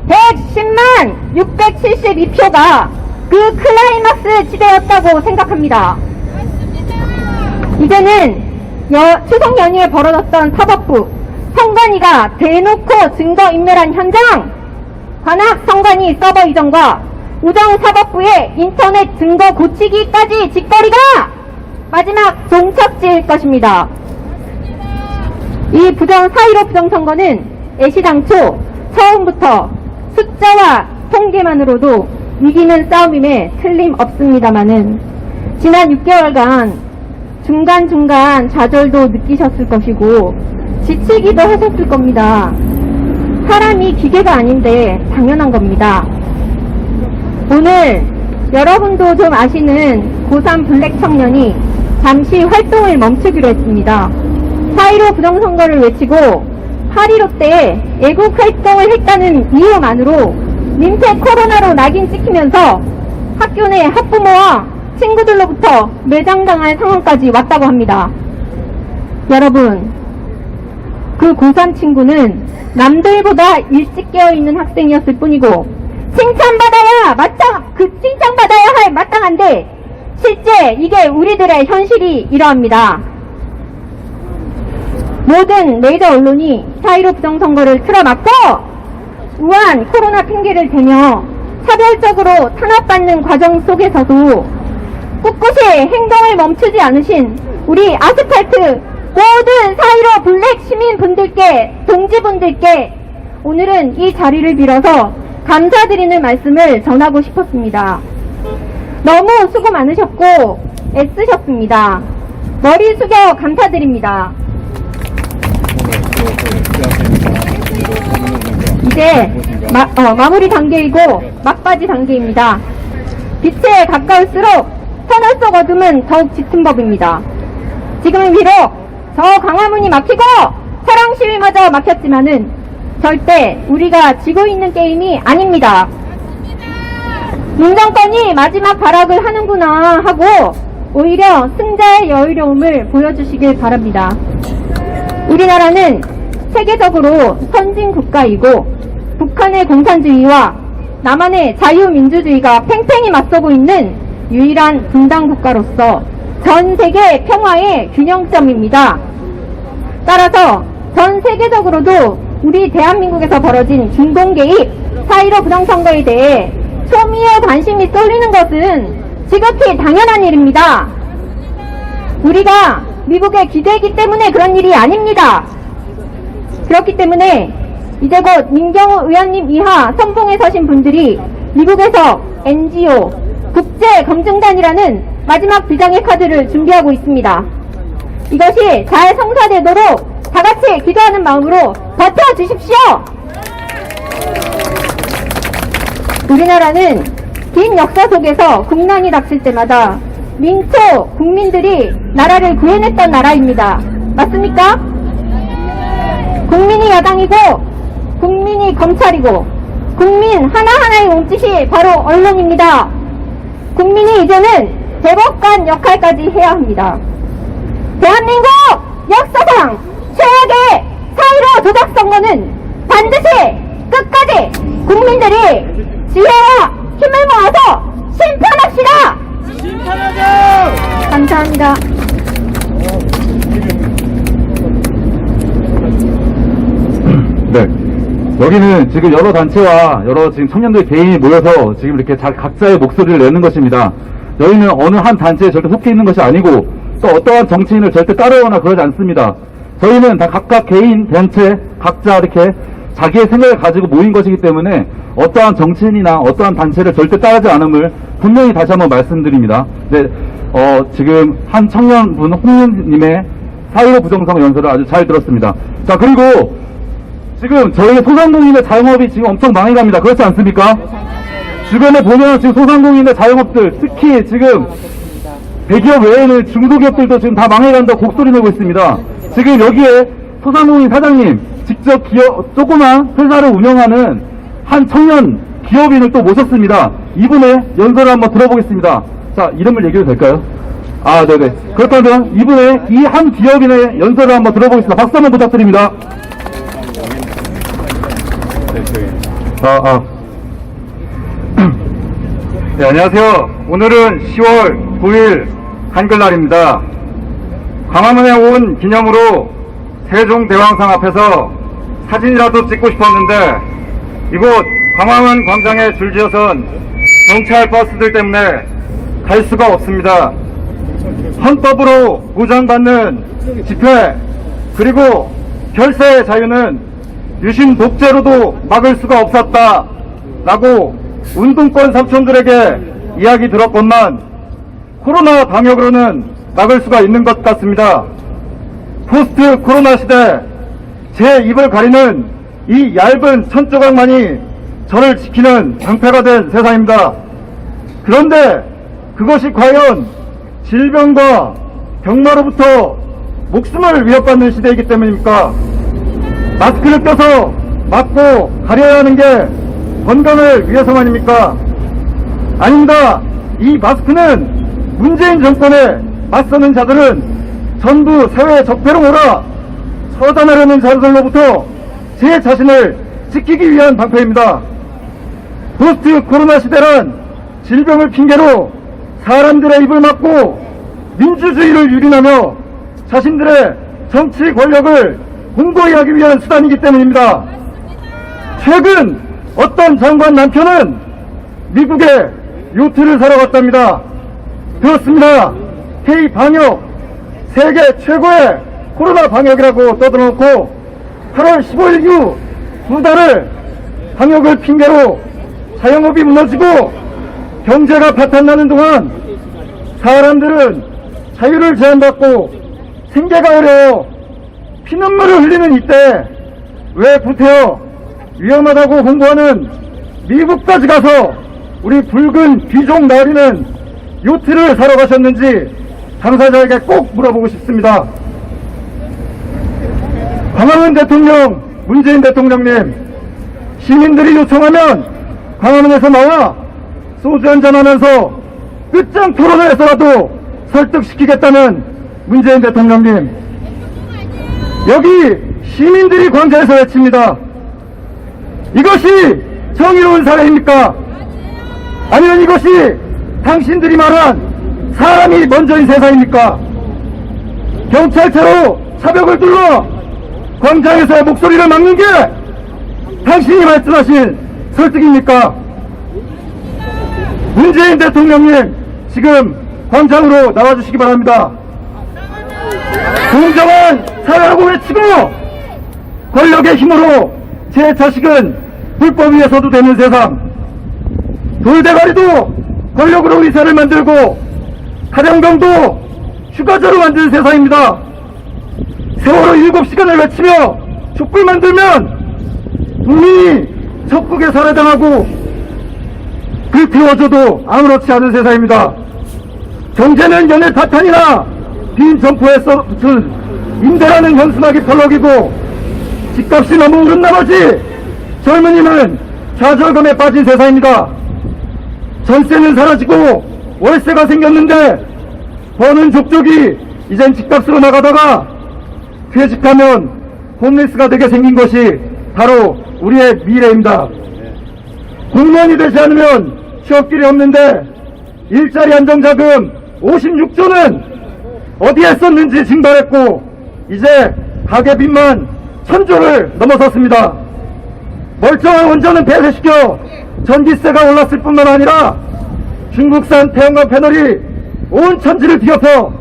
110만 672표가 그 클라이막스 지대였다고 생각합니다. 이제는 추석 연휴에 벌어졌던 사법부 선거 선관위가 대놓고 증거인멸한 현장, 관악 선관위 서버 이전과 우정사법부의 인터넷 증거 고치기까지 짓거리가 마지막 종착지일 것입니다. 이 4.15 부정선거는 애시당초 처음부터 숫자와 통계만으로도 이기는 싸움임에 틀림없습니다마는 지난 6개월간 중간중간 좌절도 느끼셨을 것이고 지치기도 하셨을 겁니다. 사람이 기계가 아닌데 당연한 겁니다. 오늘 여러분도 좀 아시는 고3 블랙 청년이 잠시 활동을 멈추기로 했습니다. 4.15 부정선거를 외치고 8.15 때 애국 활동을 했다는 이유만으로 민폐 코로나로 낙인 찍히면서 학교 내 학부모와 친구들로부터 매장당할 상황까지 왔다고 합니다. 여러분, 그 고3 친구는 남들보다 일찍 깨어있는 학생이었을 뿐이고 칭찬받아야 할 마땅한데 실제 이게 우리들의 현실이 이러합니다. 모든 메이저 언론이 4.15 부정선거를 틀어막고 우한 코로나 핑계를 대며 차별적으로 탄압받는 과정 속에서도 꿋꿋이 행동을 멈추지 않으신 우리 아스팔트 모든 4.15 블랙 시민분들께, 동지분들께 오늘은 이 자리를 빌어서 감사드리는 말씀을 전하고 싶었습니다. 너무 수고 많으셨고 애쓰셨습니다. 머리 숙여 감사드립니다. 이제 마무리 단계이고 막바지 단계입니다. 빛에 가까울수록 터널 속 어둠은 더욱 짙은 법입니다. 지금은 비록 저 광화문이 막히고 차량 시위마저 막혔지만은 절대 우리가 지고 있는 게임이 아닙니다. 민정권이 마지막 발악을 하는구나 하고 오히려 승자의 여유로움을 보여주시길 바랍니다. 우리나라는 세계적으로 선진 국가이고 북한의 공산주의와 남한의 자유민주주의가 팽팽히 맞서고 있는 유일한 분단 국가로서 전 세계 평화의 균형점입니다. 따라서 전 세계적으로도 우리 대한민국에서 벌어진 중동 개입 4.15 부정선거에 대해 초미의 관심이 쏠리는 것은 지극히 당연한 일입니다. 우리가 미국에 기대기 때문에 그런 일이 아닙니다. 그렇기 때문에 이제 곧 민경우 의원님 이하 선봉에 서신 분들이 미국에서 NGO 국제검증단이라는 마지막 비장의 카드를 준비하고 있습니다. 이것이 잘 성사되도록 다같이 기도하는 마음으로 버텨주십시오. 우리나라는 긴 역사 속에서 국난이 닥칠 때마다 민초 국민들이 나라를 구해냈던 나라입니다. 맞습니까? 국민이 야당이고 국민이 검찰이고 국민 하나하나의 몸짓이 바로 언론입니다. 국민이 이제는 대법관 역할까지 해야 합니다. 대한민국 역사상 최악의 4.15 조작선거는 반드시 끝까지 국민들이 지혜와 힘을 모아서 심판합시다. 감사합니다. 네. 여기는 지금 여러 단체와 여러 지금 청년들 개인이 모여서 지금 이렇게 각자의 목소리를 내는 것입니다. 저희는 어느 한 단체에 절대 속해 있는 것이 아니고 또 어떠한 정치인을 절대 따르거나 그러지 않습니다. 저희는 다 각각 개인, 단체, 각자 이렇게 자기의 생각을 가지고 모인 것이기 때문에 어떠한 정치인이나 어떠한 단체를 절대 따르지 않음을 분명히 다시 한번 말씀드립니다. 네, 지금 한 청년분 홍윤님의 4.15 부정선거 연설을 아주 잘 들었습니다. 자, 그리고 지금 저희 소상공인의 자영업이 지금 엄청 망해갑니다. 그렇지 않습니까? 주변에 보면 지금 소상공인의 자영업들, 특히 지금 대기업 외에는 중소기업들도 지금 다 망해간다고 곡소리 내고 있습니다. 지금 여기에 소상공인 사장님, 직접 조그만 회사를 운영하는 한 청년 기업인을 또 모셨습니다. 이분의 연설을 한번 들어보겠습니다. 자, 이름을 얘기해도 될까요? 아, 네네. 그렇다면 이분의 이 한 기업인의 연설을 한번 들어보겠습니다. 박수 한번 부탁드립니다. 네, 안녕하세요. 오늘은 10월 9일 한글날입니다. 광화문에 온 기념으로 세종대왕상 앞에서 사진이라도 찍고 싶었는데 이곳 광화문 광장에 줄지어선 경찰 버스들 때문에 갈 수가 없습니다. 헌법으로 보장받는 집회 그리고 결세의 자유는 유신 독재로도 막을 수가 없었다라고 운동권 삼촌들에게 이야기 들었건만 코로나 방역으로는 막을 수가 있는 것 같습니다. 포스트 코로나 시대 제 입을 가리는 이 얇은 천조각만이 저를 지키는 방패가 된 세상입니다. 그런데 그것이 과연 질병과 병마로부터 목숨을 위협받는 시대이기 때문입니까? 마스크를 껴서 막고 가려야 하는 게 건강을 위해서만입니까? 아닙니다. 이 마스크는 문재인 정권에 맞서는 자들은 전부 사회 적폐로 몰아 처단하려는 자들로부터 제 자신을 지키기 위한 방패입니다. 포스트 코로나 시대란 질병을 핑계로 사람들의 입을 막고 민주주의를 유린하며 자신들의 정치 권력을 공고히 하기 위한 수단이기 때문입니다. 최근 어떤 장관 남편은 미국에 요트를 사러 갔답니다. 그렇습니다. K 방역 세계 최고의 코로나 방역이라고 떠들어놓고 8월 15일 이후 2달을 방역을 핑계로 자영업이 무너지고 경제가 파탄나는 동안 사람들은 자유를 제한받고 생계가 어려워 피눈물을 흘리는 이때 왜 구태여 위험하다고 홍보하는 미국까지 가서 우리 붉은 귀족 나으리는 요트를 사러 가셨는지 당사자에게 꼭 물어보고 싶습니다. 광화문 대통령, 문재인 대통령님, 시민들이 요청하면 광화문에서 나와 소주 한잔 하면서 끝장 토론을 해서라도 설득시키겠다는 문재인 대통령님, 여기 시민들이 광장에서 외칩니다. 이것이 정의로운 사회입니까? 아니면 이것이 당신들이 말한 사람이 먼저인 세상입니까? 경찰차로 차벽을 둘러 광장에서 목소리를 막는 게 당신이 말씀하신 설득입니까? 문재인 대통령님, 지금 광장으로 나와주시기 바랍니다. 공정한 사회라고 외치고 권력의 힘으로 제 자식은 불법 위에 서도 되는 세상, 돌대가리도 권력으로 의사를 만들고 가령병도 휴가자로 만드는 세상입니다. 세월호 7시간을 외치며 촛불 만들면 국민이 적국에 살해당하고 불태워져도 아무렇지 않은 세상입니다. 경제는 연일 파탄이나 빈 점포에 써붙은 임대라는 현수막이 펄럭이고 집값이 너무 오른 나머지 젊은이는 좌절감에 빠진 세상입니다. 전세는 사라지고 월세가 생겼는데 버는 족족이 이젠 집값으로 나가다가 퇴직하면 홈리스가 되게 생긴 것이 바로 우리의 미래입니다. 공무원이 되지 않으면 취업길이 없는데 일자리 안정자금 56조는 어디에 썼는지 증발했고 이제 가계빚만 1000조를 넘어섰습니다. 멀쩡한 원전은 폐쇄시켜 전기세가 올랐을 뿐만 아니라 중국산 태양광 패널이 온 천지를 뒤엎어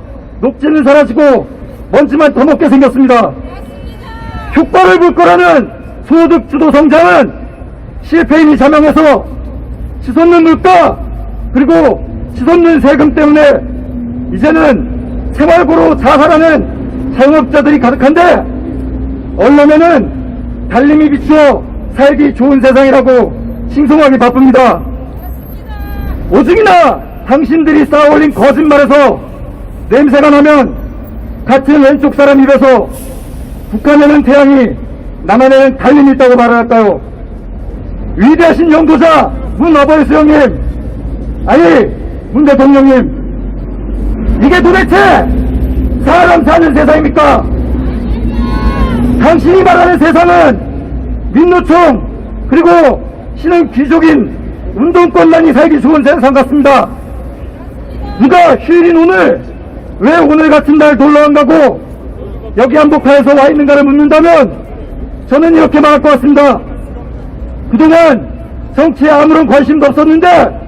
녹지는 사라지고 먼지만 더 먹게 생겼습니다. 효과를 볼 거라는 소득주도 성장은 실패인이 자명해서 치솟는 물가 그리고 치솟는 세금 때문에 이제는 생활고로 자살하는 자영업자들이 가득한데 언론에는 달림이 비추어 살기 좋은 세상이라고 칭송하기 바쁩니다. 오죽이나 당신들이 쌓아올린 거짓말에서 냄새가 나면 같은 왼쪽 사람 입에서 북한에는 태양이 남한에는 달림이 있다고 말을 할까요? 위대하신 연구자 문 어버이스 형님, 아니 문 대통령님, 이게 도대체 사람 사는 세상입니까? 당신이 말하는 세상은 민노총 그리고 신흥 귀족인 운동권만이 살기 좋은 세상 같습니다. 누가 휴일인 오늘 왜 오늘 같은 날 놀러 간다고 여기 한복판에서 와 있는가를 묻는다면 저는 이렇게 말할 것 같습니다. 그동안 정치에 아무런 관심도 없었는데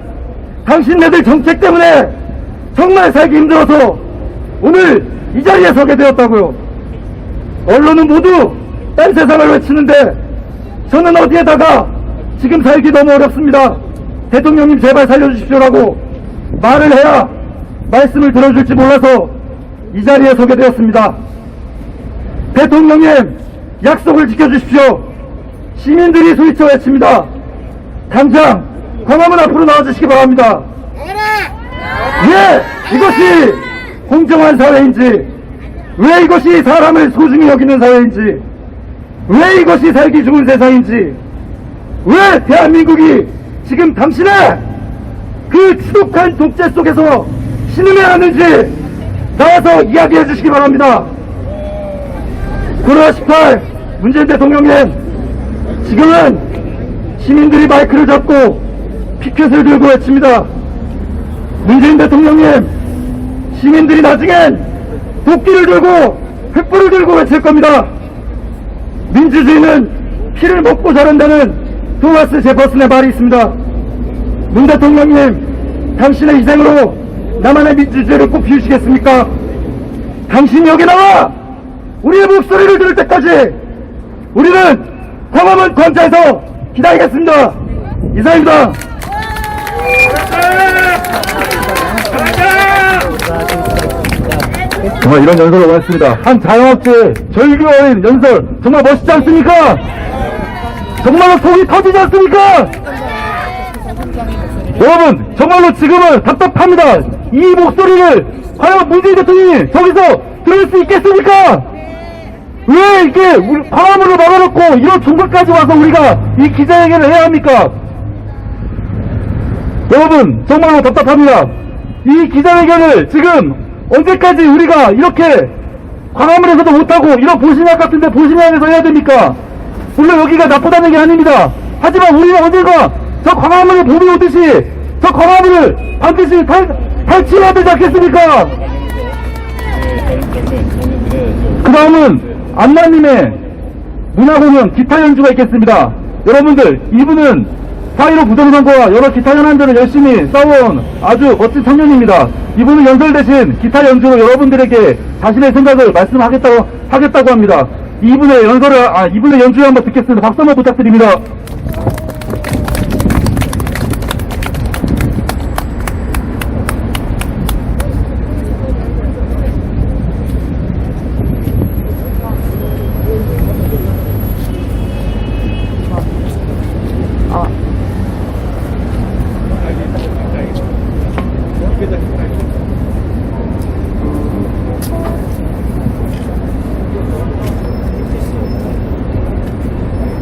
당신네들 정책 때문에 정말 살기 힘들어서 오늘 이 자리에 서게 되었다고요. 언론은 모두 딴 세상을 외치는데 저는 어디에다가 지금 살기 너무 어렵습니다. 대통령님 제발 살려주십시오라고 말을 해야 말씀을 들어줄지 몰라서 이 자리에 서게 되었습니다. 대통령님 약속을 지켜주십시오. 시민들이 소리쳐 외칩니다. 당장 광화문 앞으로 나와주시기 바랍니다. 왜 이것이 공정한 사회인지, 왜 이것이 사람을 소중히 여기는 사회인지, 왜 이것이 살기 좋은 세상인지, 왜 대한민국이 지금 당신의 그 추독한 독재 속에서 신음해하는지 나와서 이야기해 주시기 바랍니다. 코로나 18 문재인 대통령님, 지금은 시민들이 마이크를 잡고 피켓을 들고 외칩니다. 문재인 대통령님, 시민들이 나중엔 도끼를 들고 횃불을 들고 외칠 겁니다. 민주주의는 피를 먹고 자란다는 토마스 제퍼슨의 말이 있습니다. 문 대통령님, 당신의 희생으로 나만의 민주주의를 꼭 피우시겠습니까? 당신이 여기 나와 우리의 목소리를 들을 때까지 우리는 광화문 광장에서 기다리겠습니다. 이상입니다. 정말 이런 연설을 원했습니다. 한 자영업자의 절규 어린 연설, 정말 멋있지 않습니까? 정말로 속이 터지지 않습니까? 여러분, 정말로 지금은 답답합니다. 이 목소리를 과연 문재인 대통령이 저기서 들을 수 있겠습니까? 왜 이렇게 광화문을 막아놓고 이런 종각까지 와서 우리가 이 기자회견을 해야 합니까? 여러분, 정말로 답답합니다. 이 기자회견을 지금 언제까지 우리가 이렇게 광화문에서도 못하고 이런 보신학 같은데 보신학에서 해야 됩니까? 물론 여기가 나쁘다는 게 아닙니다. 하지만 우리는 언젠가 저 광화문에 봄이 오듯이 저 광화문을 반드시 탈취해야 되지 않겠습니까? 그 다음은 안나님의 문화공연 기타 연주가 있겠습니다. 여러분들, 이분은 4.15 부정선거와 여러 기타 현안들을 열심히 싸워온 아주 멋진 청년입니다. 이분은 연설 대신 기타 연주로 여러분들에게 자신의 생각을 말씀하겠다고 합니다. 이분의 연주를 한번 듣겠습니다. 박수 한번 부탁드립니다.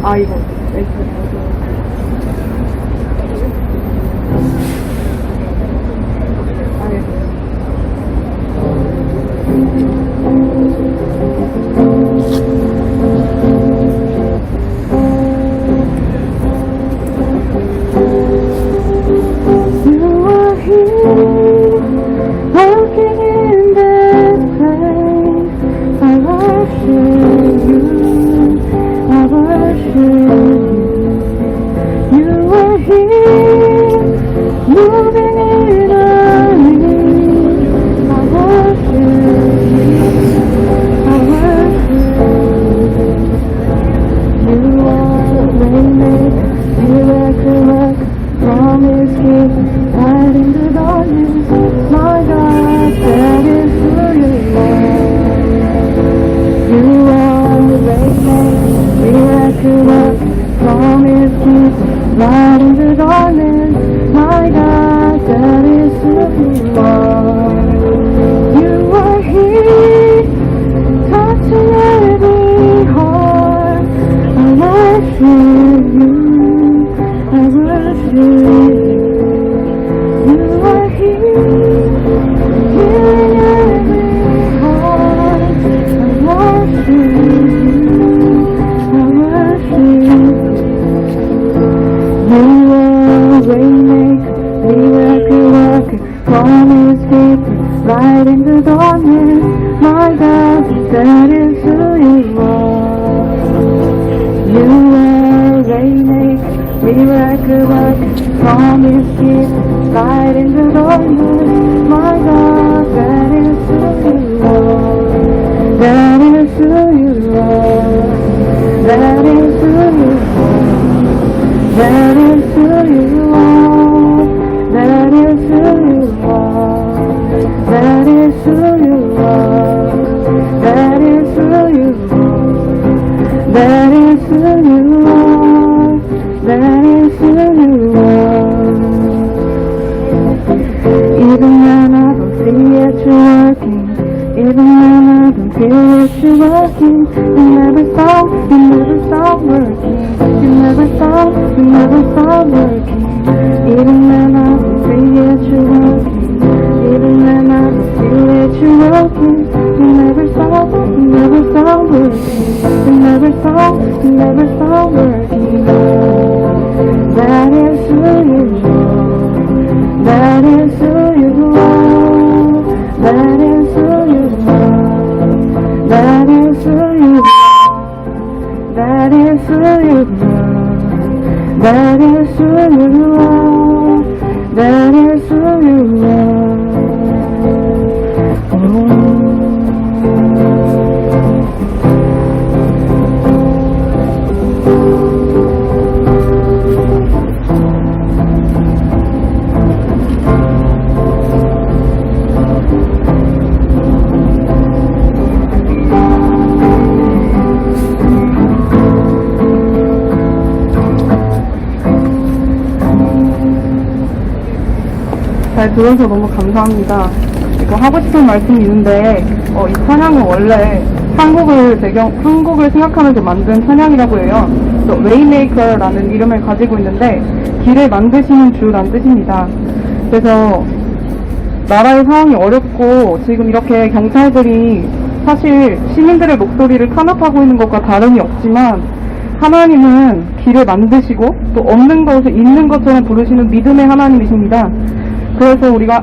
아이고. Light in the darkness, my God, that is who you are. You are here, touching every heart. I worship you, I worship you. You are here, healing every heart. I worship you, I worship you. You are waymaker, miracle worker, promise keeper, light in the darkness, my God, that is who you are. like a rocket, promise keep light in the darkness. My God, that is who you are. That is who you are. That is who you are. That is who you are. That is who you are. That is who you are. That is who you are. That is who you are. That is who you are. Even when I don't see it, you're working. Even when I don't feel it, you're working. You never stop working. You never stop working. Even when I don't see it, you're working. Even when I don't feel it, you're working. You never stop working. You never stop working. That is who you are. That is who you are. That is who you are. That is who you are. That is who you are. That is who you are. That is who you are. 잘 들어서 너무 감사합니다. 이거 하고 싶은 말씀이 있는데, 이 찬양은 원래 한국을 생각하면서 만든 찬양이라고 해요. 그래서 웨이메이커라는 이름을 가지고 있는데, 길을 만드시는 주란 뜻입니다. 그래서 나라의 상황이 어렵고 지금 이렇게 경찰들이 사실 시민들의 목소리를 탄압하고 있는 것과 다름이 없지만 하나님은 길을 만드시고 또 없는 것을 있는 것처럼 부르시는 믿음의 하나님이십니다. 그래서 우리가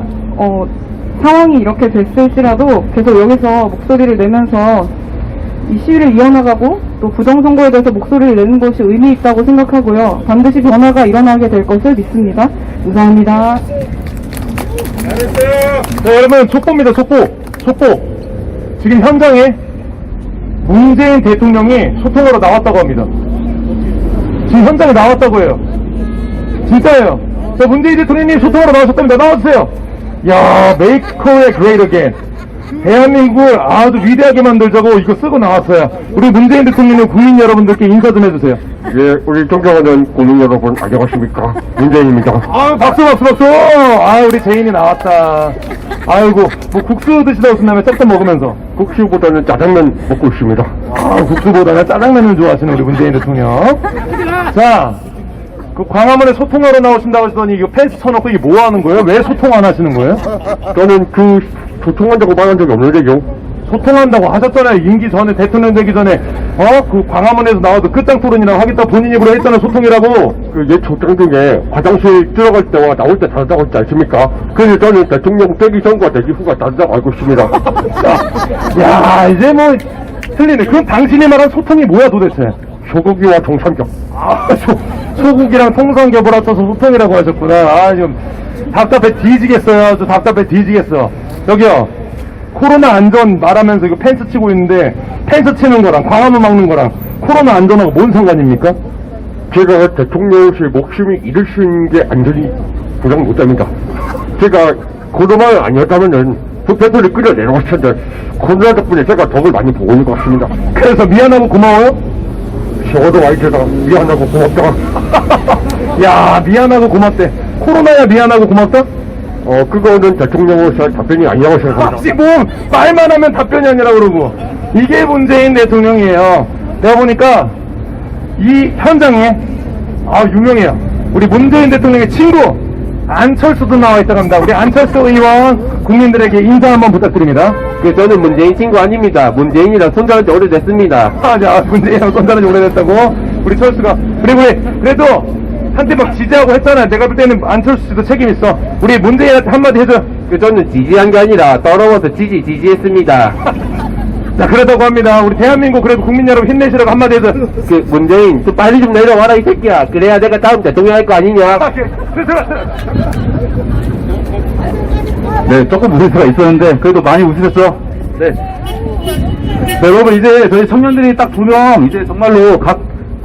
상황이 이렇게 됐을지라도 계속 여기서 목소리를 내면서 이 시위를 이어나가고 또 부정선거에 대해서 목소리를 내는 것이 의미 있다고 생각하고요. 반드시 변화가 일어나게 될 것을 믿습니다. 감사합니다. 네, 여러분, 촉보입니다. 촉보. 지금 현장에 문재인 대통령이 소통하러 나왔다고 합니다. 지금 현장에 나왔다고 해요. 진짜예요. 자, 문재인 대통령님 소통하러 나오셨답니다. 나와주세요. 야, Make Korea Great Again. 대한민국을 아주 위대하게 만들자고 이거 쓰고 나왔어요. 우리 문재인 대통령님 국민 여러분들께 인사 좀 해주세요. 예, 우리 존경하는 국민 여러분, 안녕하십니까. 문재인입니다. 아유, 박수. 아유, 우리 제인이 나왔다. 아이고, 뭐 국수 드시다 오신다며 짭짭 먹으면서. 국수보다는 짜장면 먹고 있습니다. 아, 국수보다는 짜장면을 좋아하시는 우리 문재인 대통령. 자, 그 광화문에 소통하러 나오신다고 하시더니 이거 펜스 쳐놓고 이게 뭐 하는 거예요? 왜 소통 안 하시는 거예요? 저는 소통한다고 말한 적이 없는데요. 소통한다고 하셨잖아요. 임기 전에, 대통령 되기 전에. 그 광화문에서 나와도 끝장 토론이라고 하겠다 본인 입으로 했잖아요. 소통이라고. 그 옛 초장 중에 화장실 들어갈 때와 나올 때 다르다고 했지 않습니까? 그래서 저는 대통령 되기 전과 되기 후가 다르다고 알고 있습니다. 야, 이제 뭐 틀리네. 그럼 당신이 말한 소통이 뭐야 도대체? 소고기와 통삼겹. 소고기랑 통삼겹을 합쳐서 소통이라고 하셨구나. 아, 좀 답답해 뒤지겠어요. 저 답답해 뒤지겠어. 여기요, 코로나 안전 말하면서 이거 펜스 치고 있는데 펜스 치는 거랑 광화문 막는 거랑 코로나 안전하고 뭔 상관입니까? 제가 대통령실 목숨이 잃을 수 있는 게 안전이 보장 못됩니다. 제가 코로나를 아니었다면은 부패들을 끌어내려갔을 텐데 코로나 덕분에 제가 덕을 많이 보고 있는 것 같습니다. 그래서 미안하고 고마워요? 저도 와이드가 미안하고 고맙다. 야, 미안하고 고맙대. 코로나야 미안하고 고맙다? 그거는 대통령으로서 답변이 아니라고 생각합니다. 혹시 뭐 말만 하면 답변이 아니라 그러고. 이게 문재인 대통령이에요. 내가 보니까 이 현장에 유명해요. 우리 문재인 대통령의 친구 안철수도 나와 있다고 합니다. 우리 안철수 의원 국민들에게 인사 한번 부탁드립니다. 저는 문재인 친구 아닙니다. 문재인이랑 손잡은 지 오래됐습니다. 자, 문재인이랑 손잡은 지 오래됐다고 우리 철수가. 그리고 그래도 한때 막 지지하고 했잖아. 내가 볼 때는 안철수 씨도 책임 있어. 우리 문재인한테 한마디 해줘. 저는 지지한 게 아니라 떨어워서 지지했습니다. 자, 그렇다고 합니다. 우리 대한민국 그래도 국민 여러분 힘내시라고 한마디 해서. 그 문재인 좀 빨리 좀 내려와라 이 새끼야. 그래야 내가 다음 대통령 할 거 아니냐. 네, 조금 웃을 수가 있었는데, 그래도 많이 웃으셨죠? 네. 네, 여러분, 이제 저희 청년들이 딱 2명, 이제 정말로 각,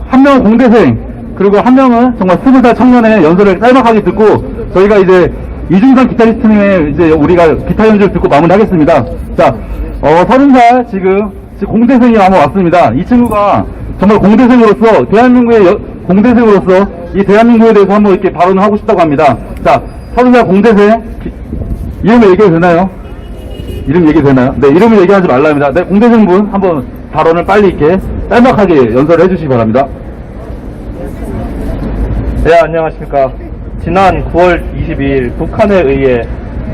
한 명은 공대생, 그리고 한 명은 정말 20살 청년의 연설을 짤막하게 듣고, 저희가 이제 이중상 기타리스트님의 이제 우리가 기타 연주를 듣고 마무리하겠습니다. 자, 30살 지금 공대생이 아마 왔습니다. 이 친구가 정말 공대생으로서, 대한민국의 공대생으로서 이 대한민국에 대해서 한번 이렇게 발언을 하고 싶다고 합니다. 자, 30살 공대생, 이름을 얘기해도 되나요? 이름 얘기해도 되나요? 네, 이름을 얘기하지 말랍니다. 네, 공대생분 한번 발언을 빨리 있게 짤막하게 연설을 해주시기 바랍니다. 네, 안녕하십니까. 지난 9월 22일 북한에 의해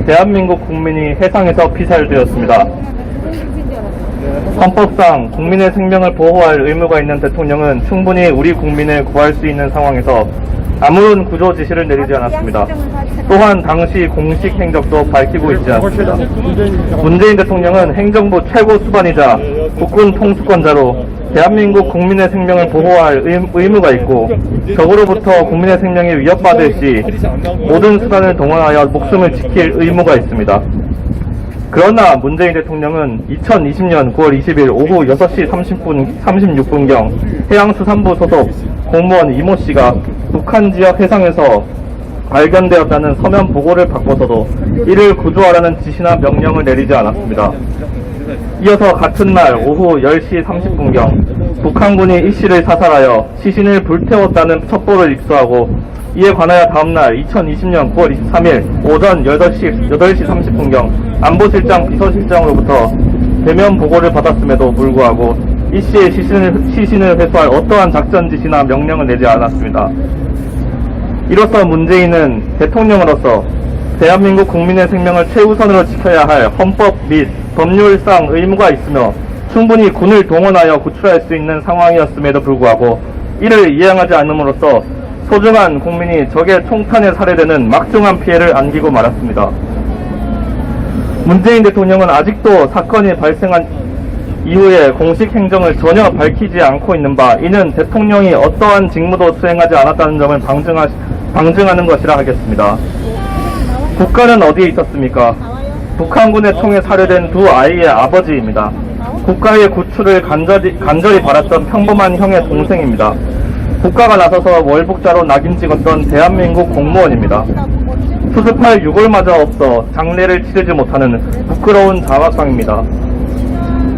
대한민국 국민이 해상에서 피살되었습니다. 헌법상 국민의 생명을 보호할 의무가 있는 대통령은 충분히 우리 국민을 구할 수 있는 상황에서 아무런 구조 지시를 내리지 않았습니다. 또한 당시 공식 행적도 밝히고 있지 않습니다. 문재인 대통령은 행정부 최고 수반이자 국군 통수권자로 대한민국 국민의 생명을 보호할 의무가 있고 적으로부터 국민의 생명이 위협받을 시 모든 수단을 동원하여 목숨을 지킬 의무가 있습니다. 그러나 문재인 대통령은 2020년 9월 20일 오후 6시 36분경 해양수산부 소속 공무원 이모 씨가 북한 지역 해상에서 발견되었다는 서면 보고를 받고서도 이를 구조하라는 지시나 명령을 내리지 않았습니다. 이어서 같은 날 오후 10시 30분경 북한군이 이 씨를 사살하여 시신을 불태웠다는 첩보를 입수하고 이에 관하여 다음날 2020년 9월 23일 오전 8시 30분경 안보실장 비서실장으로부터 대면 보고를 받았음에도 불구하고 이 씨의 시신을 회수할 어떠한 작전 지시나 명령을 내지 않았습니다. 이로써 문재인은 대통령으로서 대한민국 국민의 생명을 최우선으로 지켜야 할 헌법 및 법률상 의무가 있으며 충분히 군을 동원하여 구출할 수 있는 상황이었음에도 불구하고 이를 이행하지 않음으로써 소중한 국민이 적의 총탄에 살해되는 막중한 피해를 안기고 말았습니다. 문재인 대통령은 아직도 사건이 발생한 이후에 공식 행정을 전혀 밝히지 않고 있는 바 이는 대통령이 어떠한 직무도 수행하지 않았다는 점을 방증하는 것이라 하겠습니다. 국가는 어디에 있었습니까? 북한군의 총에 살해된 두 아이의 아버지입니다. 국가의 구출을 간절히 바랐던 평범한 형의 동생입니다. 국가가 나서서 월북자로 낙인 찍었던 대한민국 공무원입니다. 수습할 유골마저 없어 장례를 치르지 못하는 부끄러운 자화상입니다.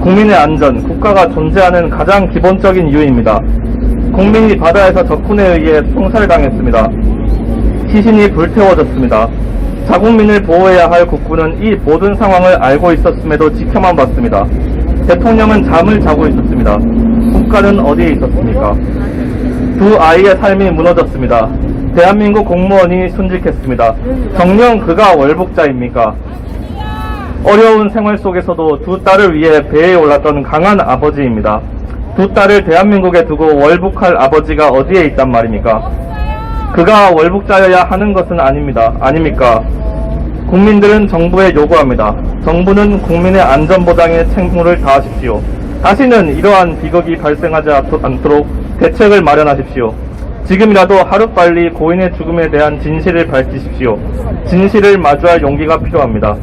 국민의 안전, 국가가 존재하는 가장 기본적인 이유입니다. 국민이 바다에서 적군에 의해 총살당했습니다. 시신이 불태워졌습니다. 자국민을 보호해야 할 국군은 이 모든 상황을 알고 있었음에도 지켜만 봤습니다. 대통령은 잠을 자고 있었습니다. 국가는 어디에 있었습니까? 두 아이의 삶이 무너졌습니다. 대한민국 공무원이 순직했습니다. 정녕 그가 월북자입니까? 어려운 생활 속에서도 두 딸을 위해 배에 올랐던 강한 아버지입니다. 두 딸을 대한민국에 두고 월북할 아버지가 어디에 있단 말입니까? 그가 월북자여야 하는 것은 아닙니까? 국민들은 정부에 요구합니다. 정부는 국민의 안전보장에 책무를 다하십시오. 다시는 이러한 비극이 발생하지 않도록 대책을 마련하십시오. 지금이라도 하루빨리 고인의 죽음에 대한 진실을 밝히십시오. 진실을 마주할 용기가 필요합니다.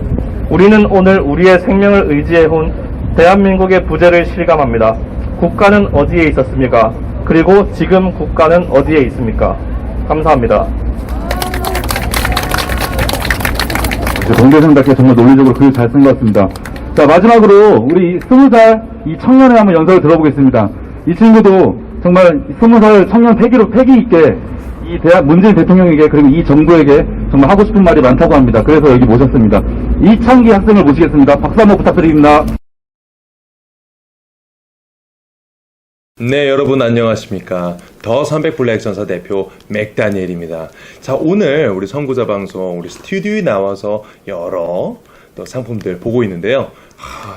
우리는 오늘 우리의 생명을 의지해온 대한민국의 부재를 실감합니다. 국가는 어디에 있었습니까? 그리고 지금 국가는 어디에 있습니까? 감사합니다. 공대생답게 정말 논리적으로 글 잘 쓴 것 같습니다. 자, 마지막으로 우리 20살 이 청년의 한번 연설을 들어보겠습니다. 이 친구도 정말 20살 청년 패기 있게 이 문재인 대통령에게 그리고 이 정부에게 정말 하고 싶은 말이 많다고 합니다. 그래서 여기 모셨습니다. 이창기 학생을 모시겠습니다. 박수 한번 부탁드립니다. 네, 여러분 안녕하십니까. 더 300블랙 전사 대표 맥다니엘입니다. 자, 오늘 우리 선구자 방송 우리 스튜디오에 나와서 여러 또 상품들 보고 있는데요.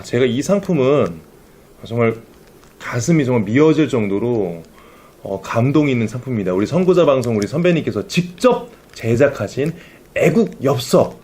제가 이 상품은 정말 가슴이 정말 미어질 정도로 감동이 있는 상품입니다. 우리 선구자 방송 우리 선배님께서 직접 제작하신 애국 엽서.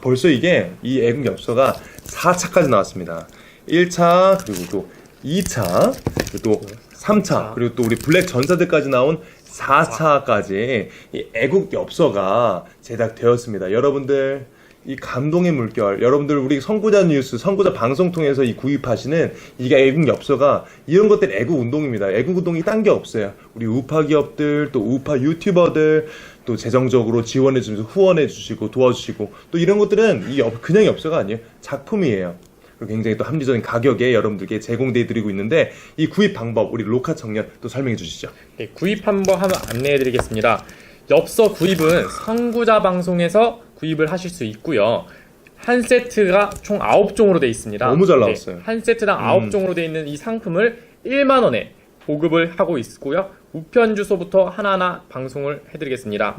벌써 이 애국 엽서가 4차까지 나왔습니다. 1차, 그리고 또 2차, 그리고 또 3차, 그리고 또 우리 블랙 전사들까지 나온 4차까지 이 애국 엽서가 제작되었습니다. 여러분들, 이 감동의 물결, 여러분들 우리 선구자 뉴스, 선구자 방송 통해서 이 구입하시는 이게 애국 엽서가, 이런 것들이 애국 운동입니다. 애국 운동이 딴 게 없어요. 우리 우파 기업들, 또 우파 유튜버들, 또 재정적으로 지원해 주시고 후원해 주시고 도와주시고, 또 이런 것들은 그냥 엽서가 아니에요. 작품이에요. 그리고 굉장히 또 합리적인 가격에 여러분들께 제공돼 드리고 있는데, 이 구입 방법 우리 로카 청년 또 설명해 주시죠. 네, 구입 한번 안내해 드리겠습니다. 엽서 구입은 선구자 방송에서 구입을 하실 수 있고요. 한 세트가 총 9종으로 되어 있습니다. 너무 잘 나왔어요. 네, 한 세트당 9종으로 되어 있는 이 상품을 1만 원에 보급을 하고 있고요. 우편 주소부터 하나하나 방송을 해드리겠습니다.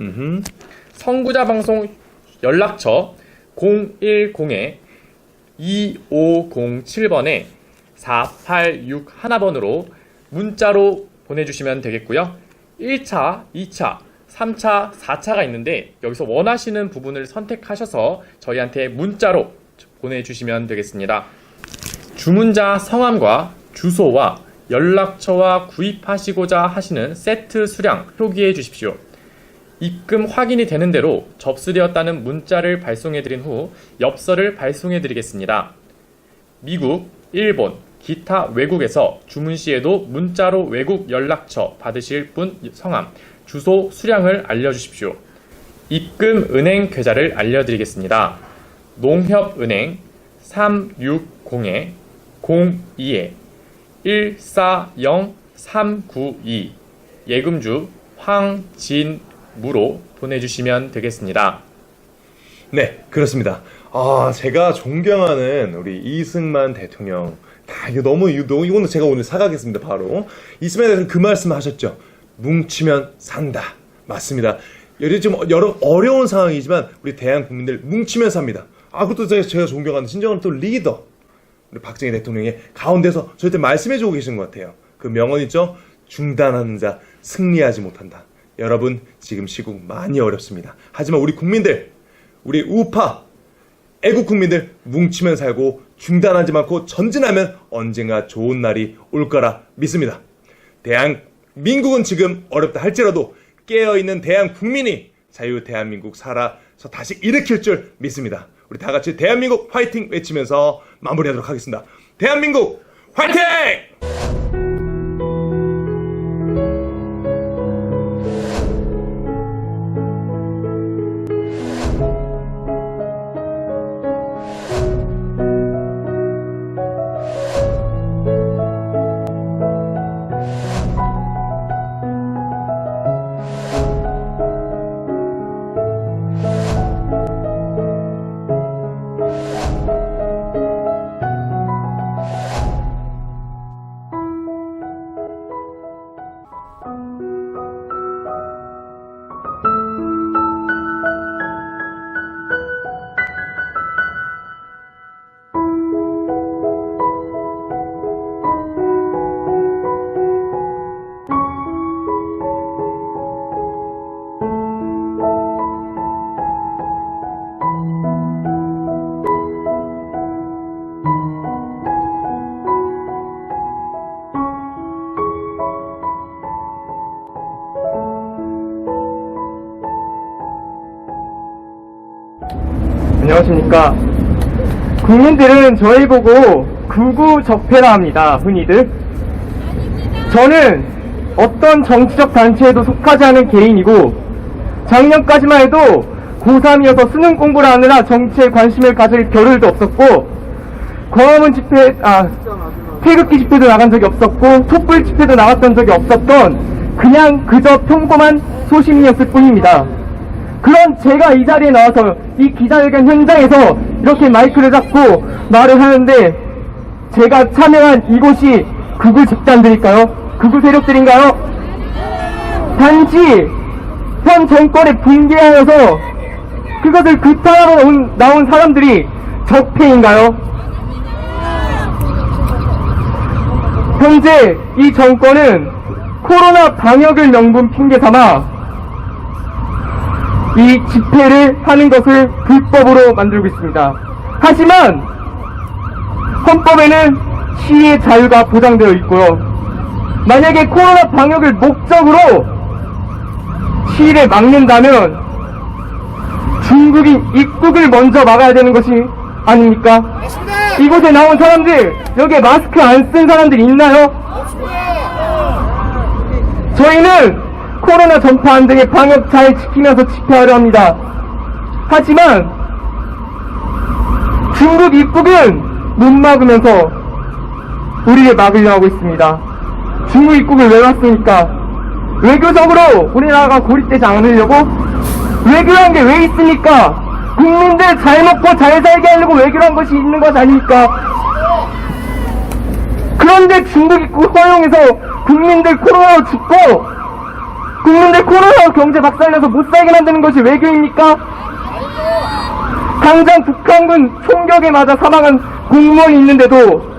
선구자 방송 연락처 010-2507번에 4861번으로 문자로 보내주시면 되겠고요. 1차, 2차, 3차, 4차가 있는데 여기서 원하시는 부분을 선택하셔서 저희한테 문자로 보내주시면 되겠습니다. 주문자 성함과 주소와 연락처와 구입하시고자 하시는 세트 수량 표기해 주십시오. 입금 확인이 되는 대로 접수되었다는 문자를 발송해 드린 후 엽서를 발송해 드리겠습니다. 미국, 일본, 기타 외국에서 주문 시에도 문자로 외국 연락처 받으실 분 성함, 주소, 수량을 알려주십시오. 입금 은행 계좌를 알려드리겠습니다. 농협은행 360-02-140392 예금주 황진무로 보내주시면 되겠습니다. 네, 그렇습니다. 제가 존경하는 우리 이승만 대통령, 이거는 제가 오늘 사가겠습니다. 바로 이승만 대통령 그 말씀을 하셨죠. 뭉치면 산다. 맞습니다. 지금 여러 어려운 상황이지만 우리 대한 국민들 뭉치면 삽니다. 그것도 제가 존경하는 진정한 또 리더, 우리 박정희 대통령이 가운데서 저한테 말씀해주고 계신 것 같아요. 그 명언 있죠? 중단하는 자 승리하지 못한다. 여러분, 지금 시국 많이 어렵습니다. 하지만 우리 국민들, 우리 우파 애국 국민들 뭉치면 살고 중단하지 않고 전진하면 언젠가 좋은 날이 올 거라 믿습니다. 대한민국은 지금 어렵다 할지라도 깨어있는 대한국민이 자유 대한민국 살아서 다시 일으킬 줄 믿습니다. 우리 다 같이 대한민국 화이팅 외치면서 마무리하도록 하겠습니다. 대한민국 화이팅! 안녕하십니까. 국민들은 저희 보고 구구적폐라 합니다. 흔히들. 저는 어떤 정치적 단체에도 속하지 않은 개인이고, 작년까지만 해도 고3이어서 수능 공부를 하느라 정치에 관심을 가질 겨를도 없었고, 광화문 집회, 태극기 집회도 나간 적이 없었고, 촛불 집회도 나갔던 적이 없었던 그냥 그저 평범한 소시민이었을 뿐입니다. 그런 제가 이 자리에 나와서 이 기자회견 현장에서 이렇게 마이크를 잡고 말을 하는데, 제가 참여한 이곳이 극우 집단들일까요? 극우 세력들인가요? 단지 현 정권에 붕괴하여서 그것을 규탄하러 나온 사람들이 적폐인가요? 현재 이 정권은 코로나 방역을 명분 핑계삼아 이 집회를 하는 것을 불법으로 만들고 있습니다. 하지만 헌법에는 시위의 자유가 보장되어 있고요. 만약에 코로나 방역을 목적으로 시위를 막는다면 중국인 입국을 먼저 막아야 되는 것이 아닙니까? 이곳에 나온 사람들, 여기에 마스크 안 쓴 사람들 있나요? 저희는 코로나 전파 등의 방역 잘 지키면서 집회하려 합니다. 하지만 중국 입국은 못 막으면서 우리를 막으려 하고 있습니다. 중국 입국을 왜 막습니까? 외교적으로 우리나라가 고립되지 않으려고? 외교란 게 왜 있습니까? 국민들 잘 먹고 잘 살게 하려고 외교란 것이 있는 것 아닙니까? 그런데 중국 입국 허용해서 국민들 코로나로 죽고 국민들 코로나로 경제 박살내서 못 살게 만드는 것이 외교입니까? 당장 북한군 총격에 맞아 사망한 공무원이 있는데도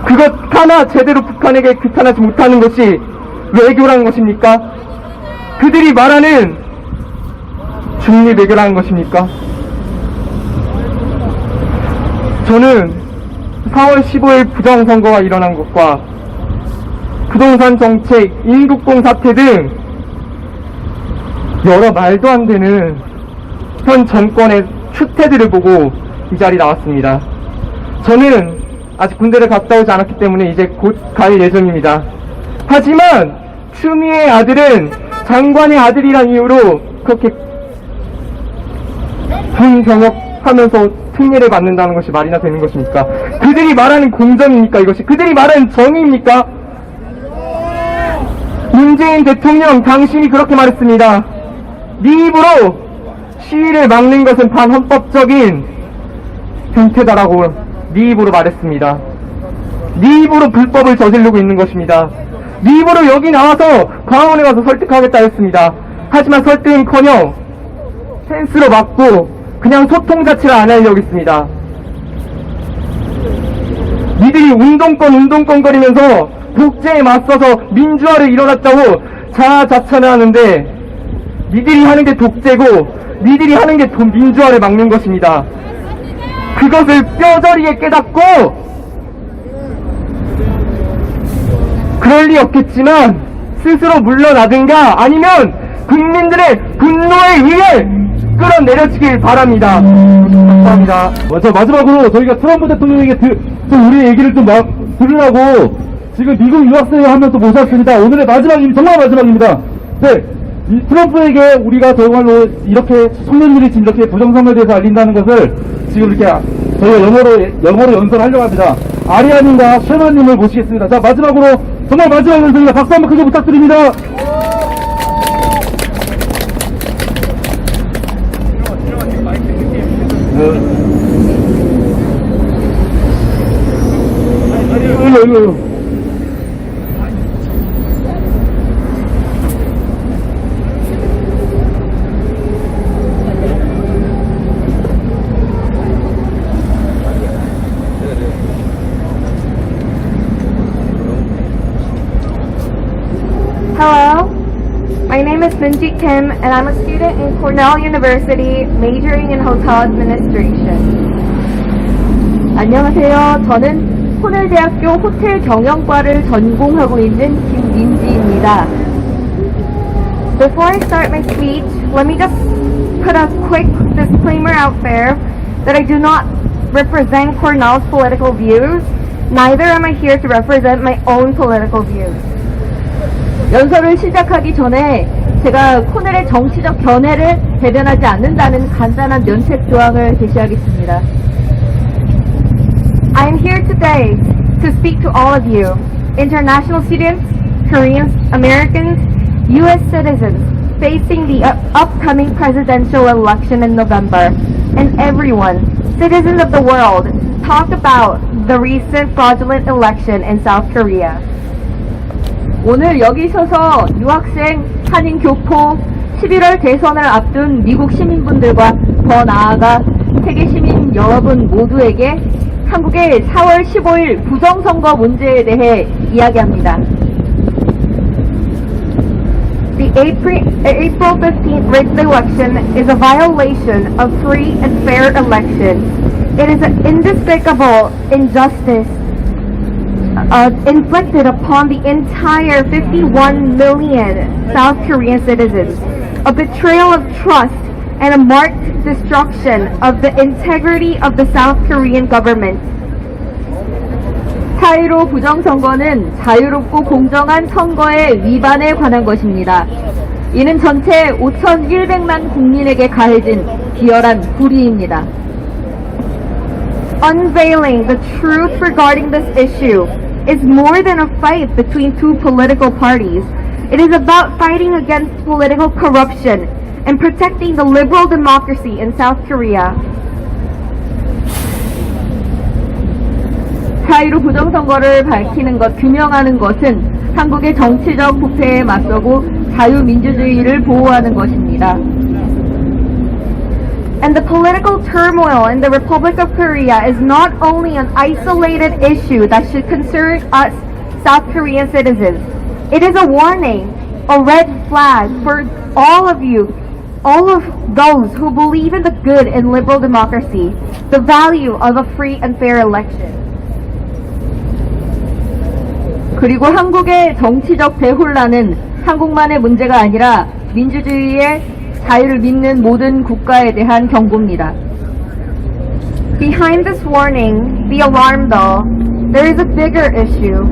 그것 하나 제대로 북한에게 규탄하지 못하는 것이 외교라는 것입니까? 그들이 말하는 중립 외교라는 것입니까? 저는 4월 15일 부정선거가 일어난 것과 부동산 정책, 인국공 사태 등 여러 말도 안 되는 현 정권의 추태들을 보고 이 자리에 나왔습니다. 저는 아직 군대를 갔다 오지 않았기 때문에 이제 곧 갈 예정입니다. 하지만 추미애 아들은 장관의 아들이란 이유로 그렇게 군경역하면서 특례를 받는다는 것이 말이나 되는 것입니까? 그들이 말하는 공정입니까? 이것이 그들이 말하는 정의입니까? 문재인 대통령, 당신이 그렇게 말했습니다. 네 입으로 시위를 막는 것은 반헌법적인 행태다라고 네 입으로 말했습니다. 네 입으로 불법을 저지르고 있는 것입니다. 네 입으로 여기 나와서 광화문에 가서 설득하겠다 했습니다. 하지만 설득은커녕 펜스로 막고 그냥 소통 자체를 안 하려고 했습니다. 니들이 운동권 독재에 맞서서 민주화를 일어났다고 자아자찬을 하는데 니들이 하는 게 독재고 니들이 하는 게 민주화를 막는 것입니다. 그것을 뼈저리게 깨닫고 그럴 리 없겠지만 스스로 물러나든가 아니면 국민들의 분노에 의해 끌어내려지길 바랍니다. 감사합니다. 자, 마지막으로 저희가 트럼프 대통령에게 좀 우리 얘기를 좀 들으라고 지금 미국 유학생을 하면서 모셨습니다. 오늘의 마지막입니다. 정말 마지막입니다. 네, 이 트럼프에게 우리가 정말로 이렇게 청년들이 지금 이렇게 부정선거에 대해서 알린다는 것을 지금 이렇게 저희가 영어로 연설하려고 합니다. 아리아님과 셰마님을 모시겠습니다. 자, 마지막으로 정말 마지막 연설입니다. 박수 한번 크게 부탁드립니다. Hello, my name is Minji Kim and I'm a student in Cornell University majoring in hotel administration. 안녕하세요. 저는 코넬대학교 호텔 경영과를 전공하고 있는 김민지입니다. Before I start my speech, let me just put a quick disclaimer out there that I do not represent Cornell's political views. Neither am I here to represent my own political views. 연설을 시작하기 전에 제가 코넬의 정치적 견해를 대변하지 않는다는 간단한 면책 조항을 제시하겠습니다. I am here today to speak to all of you, international students, Koreans, Americans, U.S. citizens facing the upcoming presidential election in November, and everyone, citizens of the world, talk about the recent fraudulent election in South Korea. 오늘 여기 서서 유학생, 한인 교포, 11월 대선을 앞둔 미국 시민분들과 더 나아가 세계 시민 여러분 모두에게 한국의 4월 15일 부정선거 문제에 대해 이야기합니다. The April 15th rigged election is a violation of free and fair election It is an indescribable injustice inflicted upon the entire 51 million South Korean citizens, a betrayal of trust and a marked destruction of the integrity of the South Korean government. 4.15 부정선거는 자유롭고 공정한 선거의 위반에 관한 것입니다. 이는 전체 5,100만 국민에게 가해진 비열한 불의입니다. Unveiling the truth regarding this issue is more than a fight between two political parties. It is about fighting against political corruption and protecting the liberal democracy in South Korea. 4.15 부정선거를 밝히는 것, 규명하는 것은 한국의 정치적 부패에 맞서고 자유민주주의를 보호하는 것입니다. And the political turmoil in the Republic of Korea is not only an isolated issue that should concern us South Korean citizens. It is a warning, a red flag for all of you, all of those who believe in the good and liberal democracy, the value of a free and fair election. 그리고 한국의 정치적 대혼란은 한국만의 문제가 아니라 민주주의의 자유를 믿는 모든 국가에 대한 경고입니다. Behind this warning, the alarm bell, there is a bigger issue,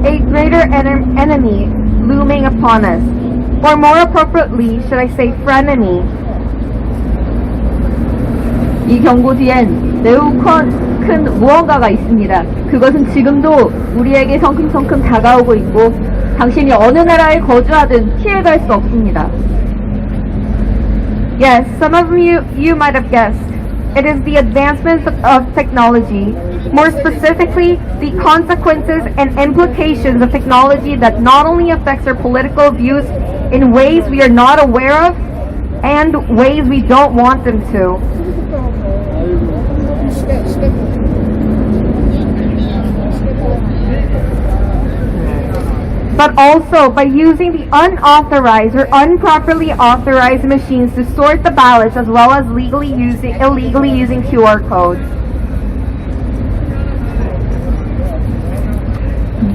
a greater enemy looming upon us, or more appropriately, should I say frenemy. 이 경고 뒤엔 매우 큰 무언가가 있습니다. 그것은 지금도 우리에게 성큼성큼 다가오고 있고 당신이 어느 나라에 거주하든 피해갈 수 없습니다. Yes, some of you might have guessed. It is the advancements of technology, more specifically, the consequences and implications of technology that not only affects our political views in ways we are not aware of and ways we don't want them to. But also by using the unauthorized or improperly authorized machines to sort the ballots as well as illegally using QR codes.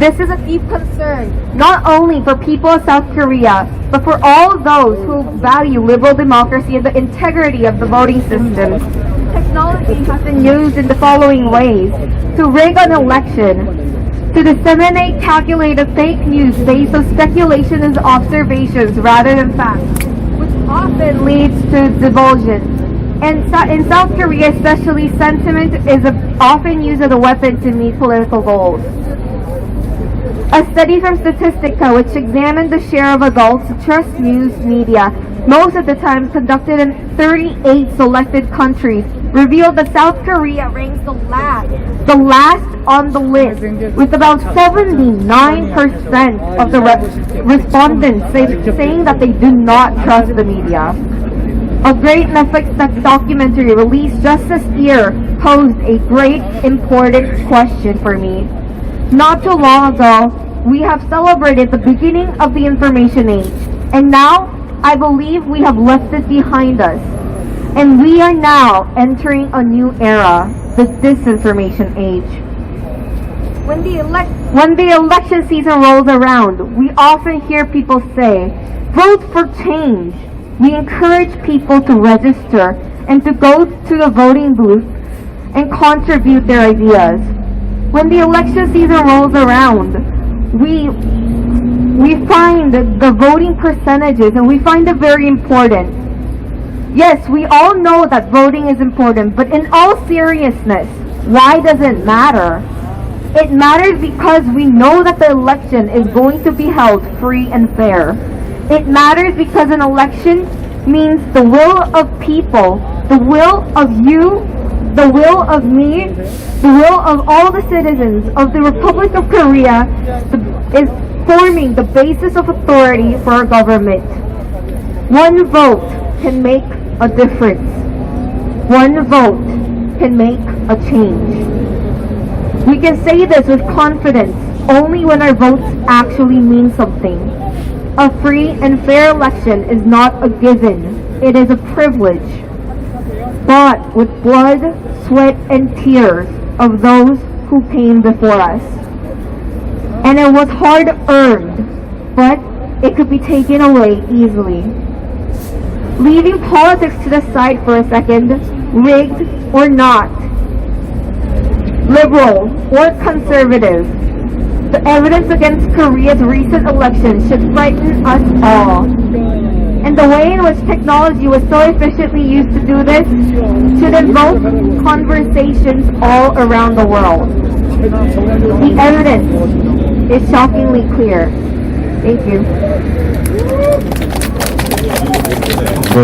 This is a deep concern, not only for people of South Korea, but for all those who value liberal democracy and the integrity of the voting system. Technology has been used in the following ways: to rig an election, to disseminate calculated fake news based on speculation and observations rather than facts, which often leads to divulsion. And in South Korea especially, sentiment is often used as a weapon to meet political goals. A study from Statistica, which examined the share of adults who trust news media, most of the time conducted in 38 selected countries, revealed that South Korea ranks the last on the list, with about 79% of the respondents saying that they do not trust the media. A great Netflix documentary released just this year posed a great important question for me. Not too long ago, we have celebrated the beginning of the information age, and now I believe we have left it behind us. And we are now entering a new era, the disinformation age. When the election season rolls around, we often hear people say, vote for change. We encourage people to register and to go to the voting booth and contribute their ideas. When the election season rolls around, we find the voting percentages and we find it very important. Yes, we all know that voting is important, but in all seriousness, why does it matter? It matters because we know that the election is going to be held free and fair. It matters because an election means the will of people, the will of you, the will of me, the will of all the citizens of the Republic of Korea is forming the basis of authority for our government. One vote can make a difference. One vote can make a change. We can say this with confidence only when our votes actually mean something. A free and fair election is not a given, it is a privilege. bought with blood, sweat, and tears of those who came before us. And it was hard earned, but it could be taken away easily. Leaving politics to the side for a second, rigged or not, liberal or conservative, the evidence against Korea's recent election should frighten us all. And the way in which technology was so efficiently used to do this should invoke conversations all around the world. The evidence is shockingly clear. Thank you. 네,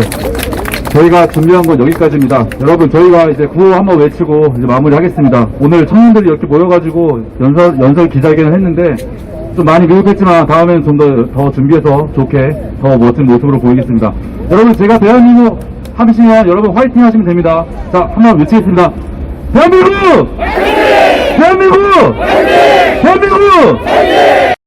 저희가 준비한 건 여기까지입니다. 여러분, 저희가 이제 구호 한번 외치고 이제 마무리하겠습니다. 오늘 청년들이 이렇게 모여가지고 연설 기자회견을 했는데 좀 많이 미흡했지만 다음에는 좀 더 준비해서 좋게 더 멋진 모습으로 보이겠습니다. 여러분, 제가 대한민국 하시면 여러분 화이팅 하시면 됩니다. 자, 한번 외치겠습니다. 대한민국! 화이팅! 대한민국! 화이팅! 대한민국! 화이팅!